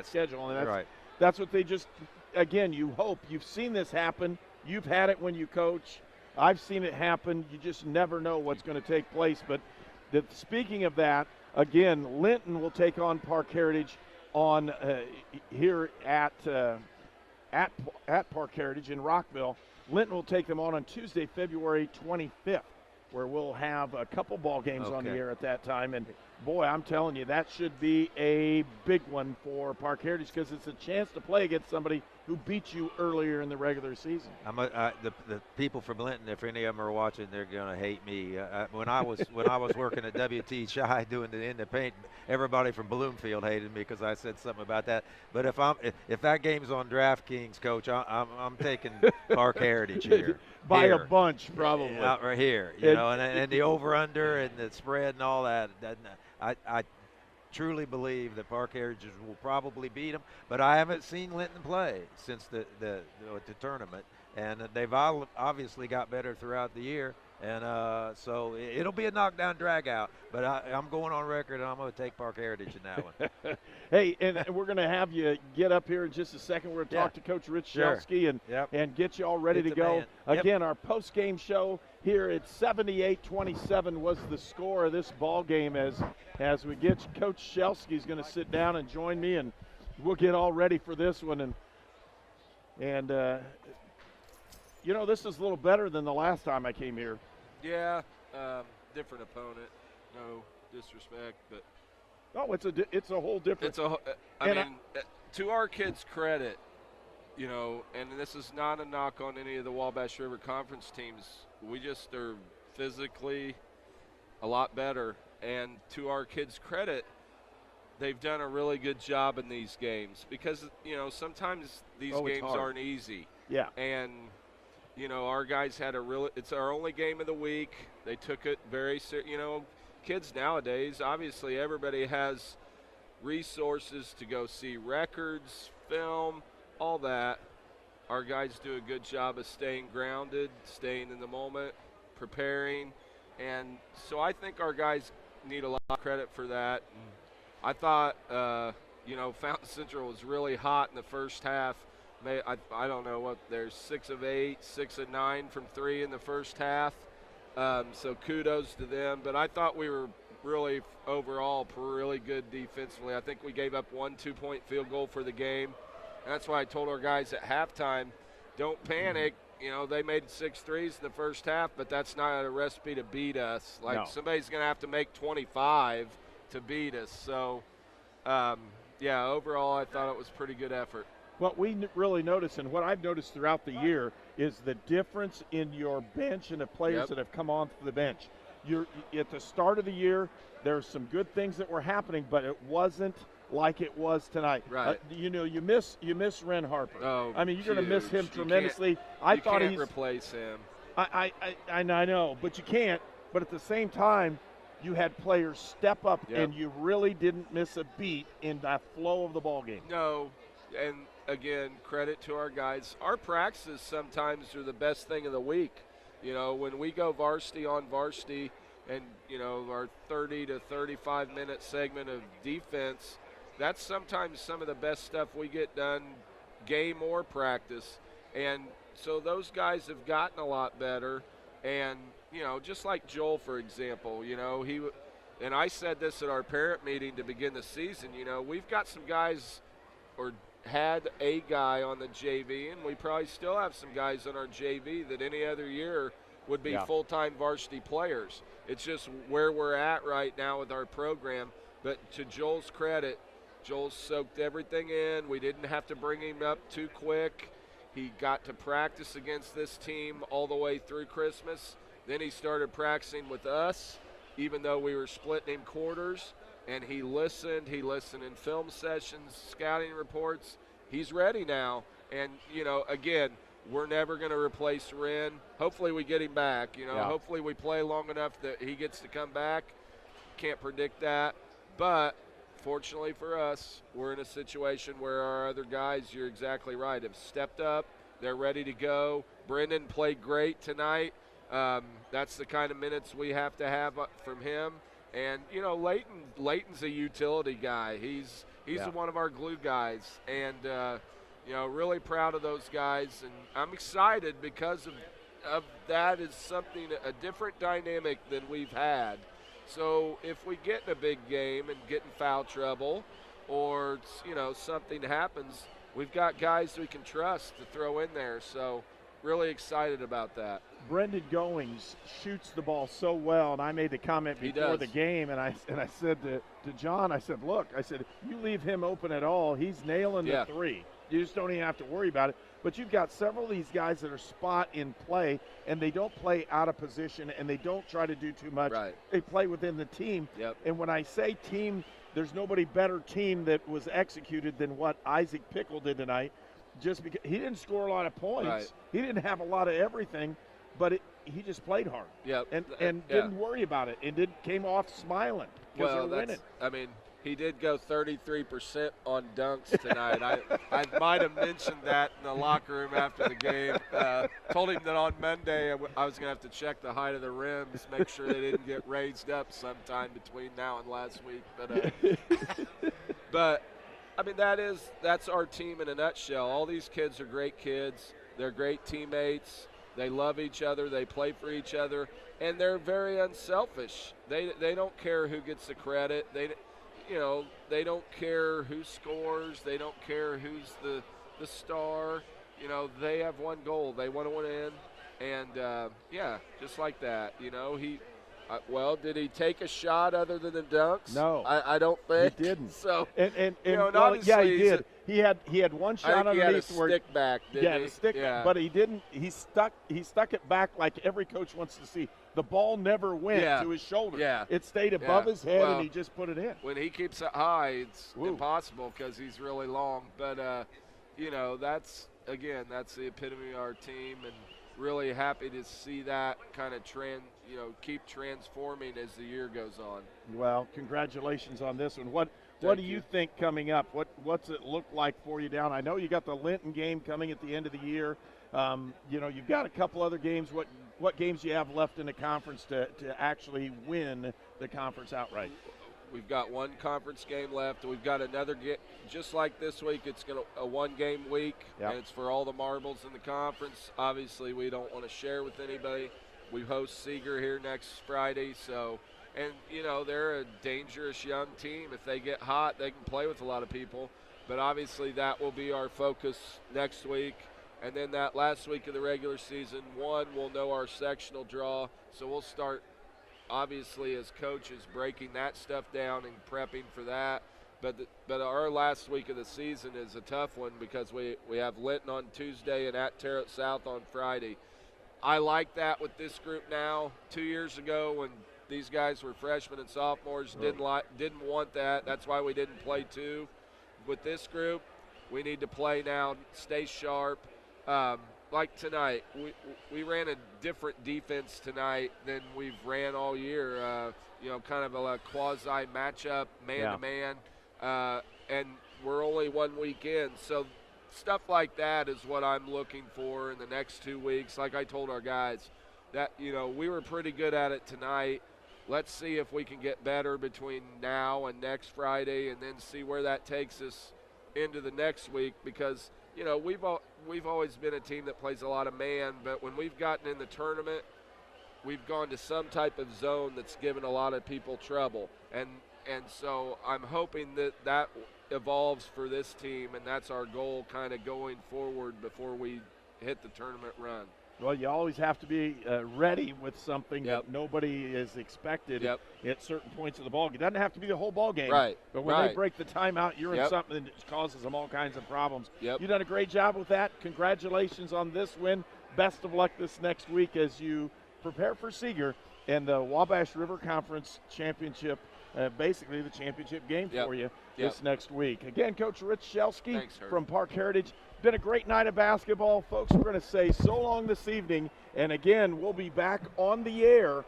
schedule, and that's what they just. Again, you hope. You've seen this happen. You've had it when you coach. I've seen it happen. You just never know what's going to take place. But speaking of that, again, Linton will take on Parke Heritage on here at Parke Heritage in Rockville. Linton will take them on Tuesday, February 25th, where we'll have a couple ball games on the air at that time. And boy, I'm telling you, that should be a big one for Parke Heritage, because it's a chance to play against somebody who beat you earlier in the regular season. The people from Linton, if any of them are watching, they're going to hate me. When I was working at WT Shy doing the in the paint, everybody from Bloomfield hated me because I said something about that. But if that game's on DraftKings, Coach, I'm taking Parke Heritage here. By a bunch, probably. Out right here, and the over/under and the spread and all that. I truly believe that Parke Heritage will probably beat them, but I haven't seen Linton play since the tournament, and they've obviously got better throughout the year, and so it'll be a knockdown drag-out, but I'm going on record, and I'm going to take Parke Heritage in that one. Hey, and we're going to have you get up here in just a second. We're going to talk to Coach Rich Shelsky and get you all ready to go. Again, our post-game show here at 78-27 was the score of this ball game as we get Coach Shelsky's going to sit down and join me, and we'll get all ready for this one. And this is a little better than the last time I came here. Yeah, different opponent. No disrespect, but it's a whole different. To our kids' credit, and this is not a knock on any of the Wabash River Conference teams. We just are physically a lot better, and to our kids' credit, they've done a really good job in these games because sometimes these games aren't easy. Yeah, and our guys had it's our only game of the week. They took it very kids nowadays, obviously everybody has resources to go see records, film, all that. Our guys do a good job of staying grounded, staying in the moment, preparing. And so I think our guys need a lot of credit for that. And I thought, Fountain Central was really hot in the first half. I don't know what, there's 6 of 8, 6 of 9 from 3 in the first half. So kudos to them. But I thought we were really overall really good defensively. I think we gave up 1 2-point field goal for the game. And that's why I told our guys at halftime, don't panic. They made 6 threes in the first half, but that's not a recipe to beat us. Somebody's going to have to make 25 to beat us. So, overall I thought it was pretty good effort. What we really noticed, and what I've noticed throughout the year, is the difference in your bench and the players that have come on to the bench. You're at the start of the year, there's some good things that were happening, but it wasn't like it was tonight. Right. You miss Ren Harper. Oh, I mean, you're going to miss him tremendously. You can't replace him. I know, but you can't. But at the same time, you had players step up, and you really didn't miss a beat in the flow of the ball game. No, and again, credit to our guys. Our practices sometimes are the best thing of the week. When we go varsity on varsity and, our 30 to 35-minute segment of defense, that's sometimes some of the best stuff we get done, game or practice. And so those guys have gotten a lot better. And, just like Joel, for example, and I said this at our parent meeting to begin the season, we've got some guys or had a guy on the JV, and we probably still have some guys on our JV that any other year would be full-time varsity players. It's just where we're at right now with our program. But to Joel's credit, Joel soaked everything in. We didn't have to bring him up too quick. He got to practice against this team all the way through Christmas. Then he started practicing with us, even though we were splitting him quarters. And he listened in film sessions, scouting reports. He's ready now. And, again, we're never going to replace Ren. Hopefully we get him back. Hopefully we play long enough that he gets to come back. Can't predict that. But fortunately for us, we're in a situation where our other guys, you're exactly right, have stepped up. They're ready to go. Brendan played great tonight. That's the kind of minutes we have to have from him. And, Leighton's a utility guy. He's one of our glue guys. And, really proud of those guys. And I'm excited because of that is something, a different dynamic than we've had. So if we get in a big game and get in foul trouble or, something happens, we've got guys we can trust to throw in there. So really excited about that. Brendan Goings shoots the ball so well, and I made the comment before the game, and I said to John, I said, look, if you leave him open at all, he's nailing the three. You just don't even have to worry about it. But you've got several of these guys that are spot in play, and they don't play out of position, and they don't try to do too much. Right. They play within the team. Yep. And when I say team, there's nobody better team that was executed than what Isaac Pickle did tonight. Just because he didn't score a lot of points. Right. He didn't have a lot of everything, but he just played hard. Yep. And didn't worry about it. And came off smiling because they're winning. I mean, he did go 33% on dunks tonight. I might have mentioned that in the locker room after the game. Told him that on Monday I was going to have to check the height of the rims, make sure they didn't get raised up sometime between now and last week. But I mean, that's our team in a nutshell. All these kids are great kids. They're great teammates. They love each other. They play for each other, and they're very unselfish. They don't care who gets the credit. They don't care who scores. They don't care who's the star. They have one goal. They want to win, and just like that. Did he take a shot other than the dunks? No, I don't think he didn't. So he did. He had one shot underneath where stick back. But he didn't. He stuck it back like every coach wants to see. The ball never went to his shoulder. Yeah. It stayed above his head, and he just put it in. When he keeps it high, it's impossible because he's really long. But that's the epitome of our team, and really happy to see that kind of trend. Keep transforming as the year goes on. Well, congratulations on this one. What do you think coming up? What's it look like for you down? I know you got the Linton game coming at the end of the year. You've got a couple other games. What games do you have left in the conference to actually win the conference outright? We've got one conference game left. We've got another game, just like this week. It's a one-game week, and it's for all the marbles in the conference. Obviously, we don't want to share with anybody. We host Seeger here next Friday, they're a dangerous young team. If they get hot, they can play with a lot of people. But obviously, that will be our focus next week. And then that last week of the regular season, we'll know our sectional draw. So we'll start, obviously, as coaches, breaking that stuff down and prepping for that. But our last week of the season is a tough one because we have Linton on Tuesday and at Terre Haute South on Friday. I like that with this group now. 2 years ago when these guys were freshmen and sophomores, didn't want that. That's why we didn't play two. With this group, we need to play now, stay sharp. Like tonight, we ran a different defense tonight than we've ran all year. Kind of a quasi matchup, man-to-man, and we're only 1 week in. So stuff like that is what I'm looking for in the next 2 weeks. Like I told our guys, that we were pretty good at it tonight. Let's see if we can get better between now and next Friday, and then see where that takes us into the next week. Because we've always been a team that plays a lot of man, but when we've gotten in the tournament, we've gone to some type of zone that's given a lot of people trouble. And so I'm hoping that evolves for this team, and that's our goal kind of going forward before we hit the tournament run. Well, you always have to be ready with something that nobody is expected at certain points of the ball game. It doesn't have to be the whole ball game. Right. But when they break the timeout, you're in something that causes them all kinds of problems. You've done a great job with that. Congratulations on this win. Best of luck this next week as you prepare for Seeger and the Wabash River Conference Championship, basically the championship game for you this next week. Again, Coach Rich Shelsky from Parke Heritage. Been a great night of basketball, folks. We're going to say so long this evening, and again, we'll be back on the air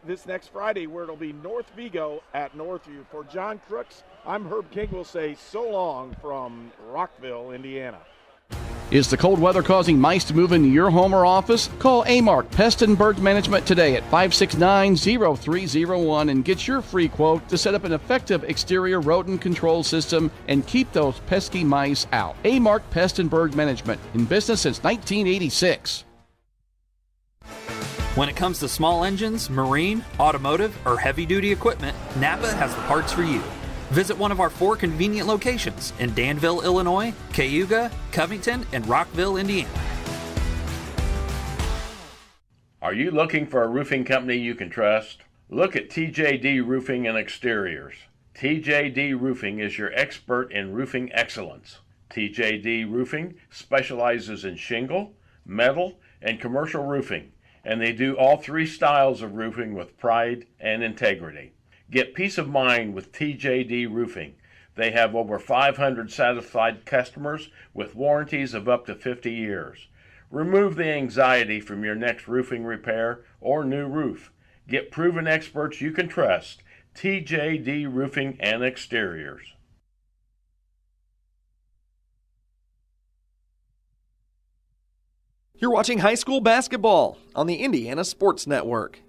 this next Friday, where it'll be North Vigo at Northview. For John Crooks, I'm Herb King. We'll say so long from Rockville, Indiana. Is the cold weather causing mice to move into your home or office? Call Amark Pest and Bird Management today at 569-0301 and get your free quote to set up an effective exterior rodent control system and keep those pesky mice out. Amark Pest and Bird Management, in business since 1986. When it comes to small engines, marine, automotive, or heavy-duty equipment, Napa has the parts for you. Visit one of our 4 convenient locations in Danville, Illinois, Cayuga, Covington, and Rockville, Indiana. Are you looking for a roofing company you can trust? Look at TJD Roofing and Exteriors. TJD Roofing is your expert in roofing excellence. TJD Roofing specializes in shingle, metal, and commercial roofing, and they do all three styles of roofing with pride and integrity. Get peace of mind with TJD Roofing. They have over 500 satisfied customers with warranties of up to 50 years. Remove the anxiety from your next roofing repair or new roof. Get proven experts you can trust. TJD Roofing and Exteriors. You're watching high school basketball on the Indiana Sports Network.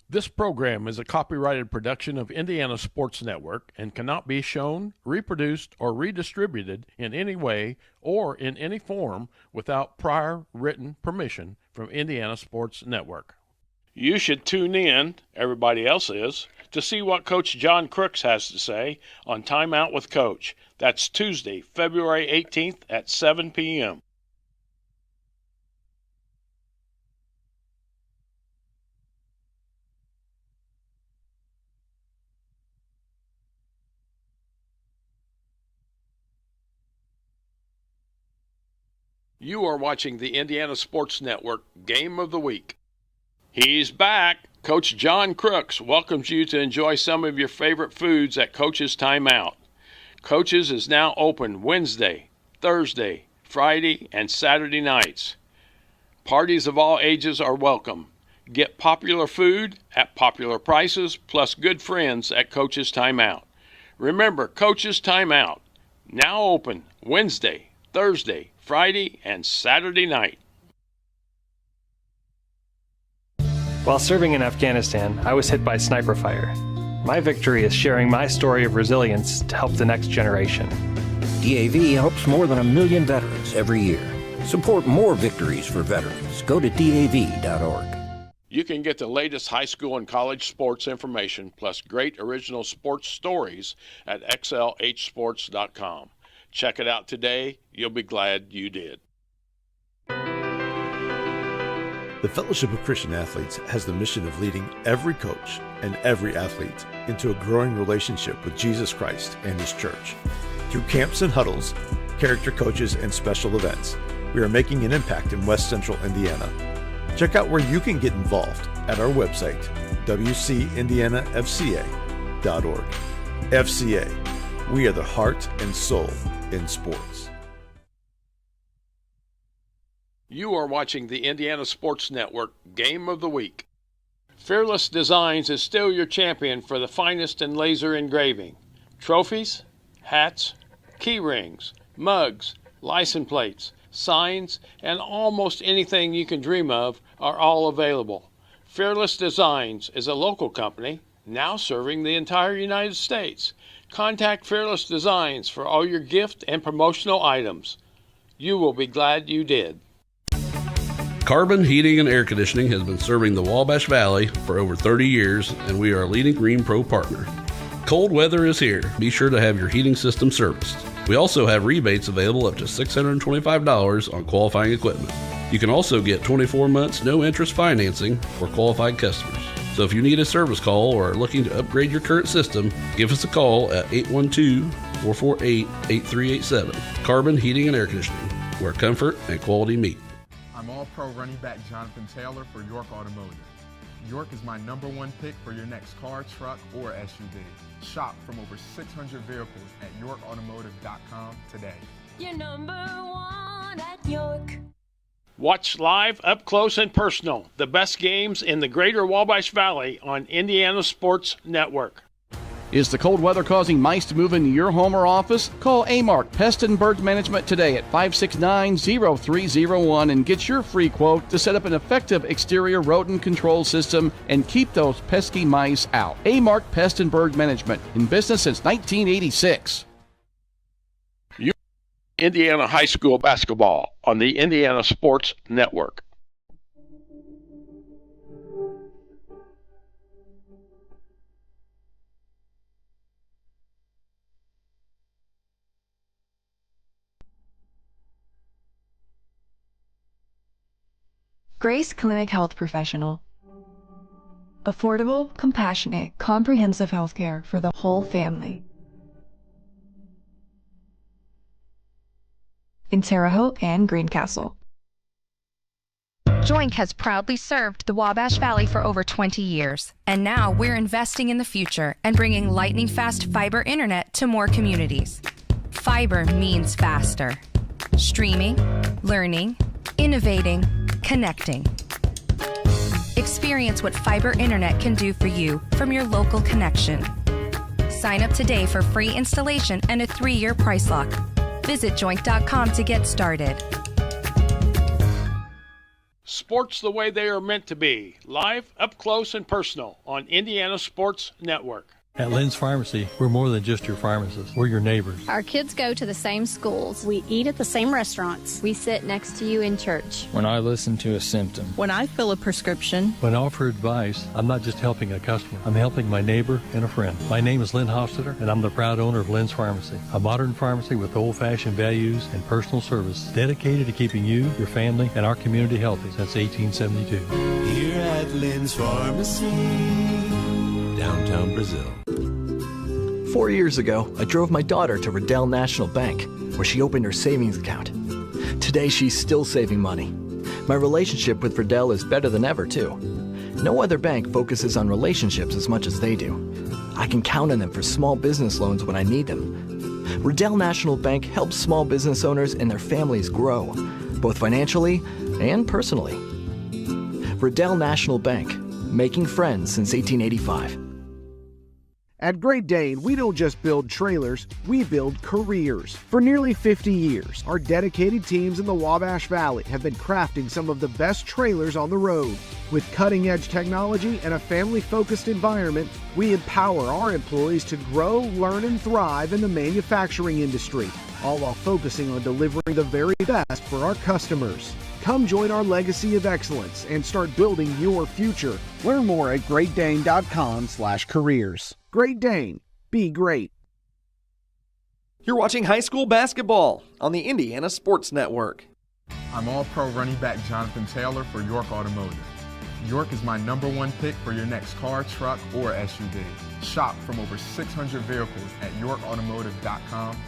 This program is a copyrighted production of Indiana Sports Network and cannot be shown, reproduced, or redistributed in any way or in any form without prior written permission from Indiana Sports Network. You should tune in, everybody else is, to see what Coach John Crooks has to say on Time Out with Coach. That's Tuesday, February 18th at 7 p.m. You are watching the Indiana Sports Network Game of the Week. He's back. Coach John Crooks welcomes you to enjoy some of your favorite foods at Coach's Time Out. Coach's is now open Wednesday, Thursday, Friday, and Saturday nights. Parties of all ages are welcome. Get popular food at popular prices, plus good friends at Coach's Time Out. Remember, Coach's Time Out, now open Wednesday, Thursday, Friday, and Saturday night. While serving in Afghanistan, I was hit by sniper fire. My victory is sharing my story of resilience to help the next generation. DAV helps more than 1 million veterans every year. Support more victories for veterans. Go to DAV.org. You can get the latest high school and college sports information plus great original sports stories at xlhsports.com. Check it out today. You'll be glad you did. The Fellowship of Christian Athletes has the mission of leading every coach and every athlete into a growing relationship with Jesus Christ and His church. Through camps and huddles, character coaches, and special events, we are making an impact in West Central Indiana. Check out where you can get involved at our website, wcindianafca.org. FCA, we are the heart and soul in sports. You are watching the Indiana Sports Network Game of the Week. Fearless Designs is still your champion for the finest in laser engraving. Trophies, hats, key rings, mugs, license plates, signs, and almost anything you can dream of are all available. Fearless Designs is a local company now serving the entire United States. Contact Fearless Designs for all your gift and promotional items. You will be glad you did. Carbon Heating and Air Conditioning has been serving the Wabash Valley for over 30 years, and we are a leading Green Pro partner. Cold weather is here. Be sure to have your heating system serviced. We also have rebates available up to $625 on qualifying equipment. You can also get 24 months no interest financing for qualified customers. So if you need a service call or are looking to upgrade your current system, give us a call at 812-448-8387. Carbon Heating and Air Conditioning, where comfort and quality meet. I'm All-Pro running back Jonathan Taylor for York Automotive. York is my #1 pick for your next car, truck, or SUV. Shop from over 600 vehicles at YorkAutomotive.com today. You're #1 at York. Watch live, up close, and personal the best games in the greater Wabash Valley on Indiana Sports Network. Is the cold weather causing mice to move into your home or office? Call Amark Pest and Bird Management today at 569-0301 and get your free quote to set up an effective exterior rodent control system and keep those pesky mice out. Amark Pest and Bird Management, in business since 1986. Indiana High School basketball on the Indiana Sports Network. Grace Clinic Health Professional. Affordable, compassionate, comprehensive healthcare for the whole family. in Terre Haute and Greencastle. Joink has proudly served the Wabash Valley for over 20 years. And now we're investing in the future and bringing lightning-fast fiber internet to more communities. Fiber means faster. Streaming, learning, innovating, connecting. Experience what fiber internet can do for you from your local connection. Sign up today for free installation and a 3-year price lock. Visit joink.com to get started. Sports the way they are meant to be, live, up close, and personal on Indiana Sports Network. At Lynn's Pharmacy, we're more than just your pharmacist. We're your neighbors. Our kids go to the same schools. We eat at the same restaurants. We sit next to you in church. When I listen to a symptom. When I fill a prescription. When I offer advice, I'm not just helping a customer. I'm helping my neighbor and a friend. My name is Lynn Hofstetter, and I'm the proud owner of Lynn's Pharmacy, a modern pharmacy with old-fashioned values and personal service dedicated to keeping you, your family, and our community healthy since 1872. Here at Lynn's Pharmacy, downtown Brazil. 4 years ago, I drove my daughter to Riddell National Bank, where she opened her savings account. Today, she's still saving money. My relationship with Riddell is better than ever, too. No other bank focuses on relationships as much as they do. I can count on them for small business loans when I need them. Riddell National Bank helps small business owners and their families grow, both financially and personally. Riddell National Bank, making friends since 1885. At Great Dane, we don't just build trailers, we build careers. For nearly 50 years, our dedicated teams in the Wabash Valley have been crafting some of the best trailers on the road. With cutting-edge technology and a family-focused environment, we empower our employees to grow, learn, and thrive in the manufacturing industry, all while focusing on delivering the very best for our customers. Come join our legacy of excellence and start building your future. Learn more at greatdane.com/careers. Great Dane. Be great. You're watching high school basketball on the Indiana Sports Network. I'm All-Pro running back Jonathan Taylor for York Automotive. York is my #1 pick for your next car, truck, or SUV. Shop from over 600 vehicles at yorkautomotive.com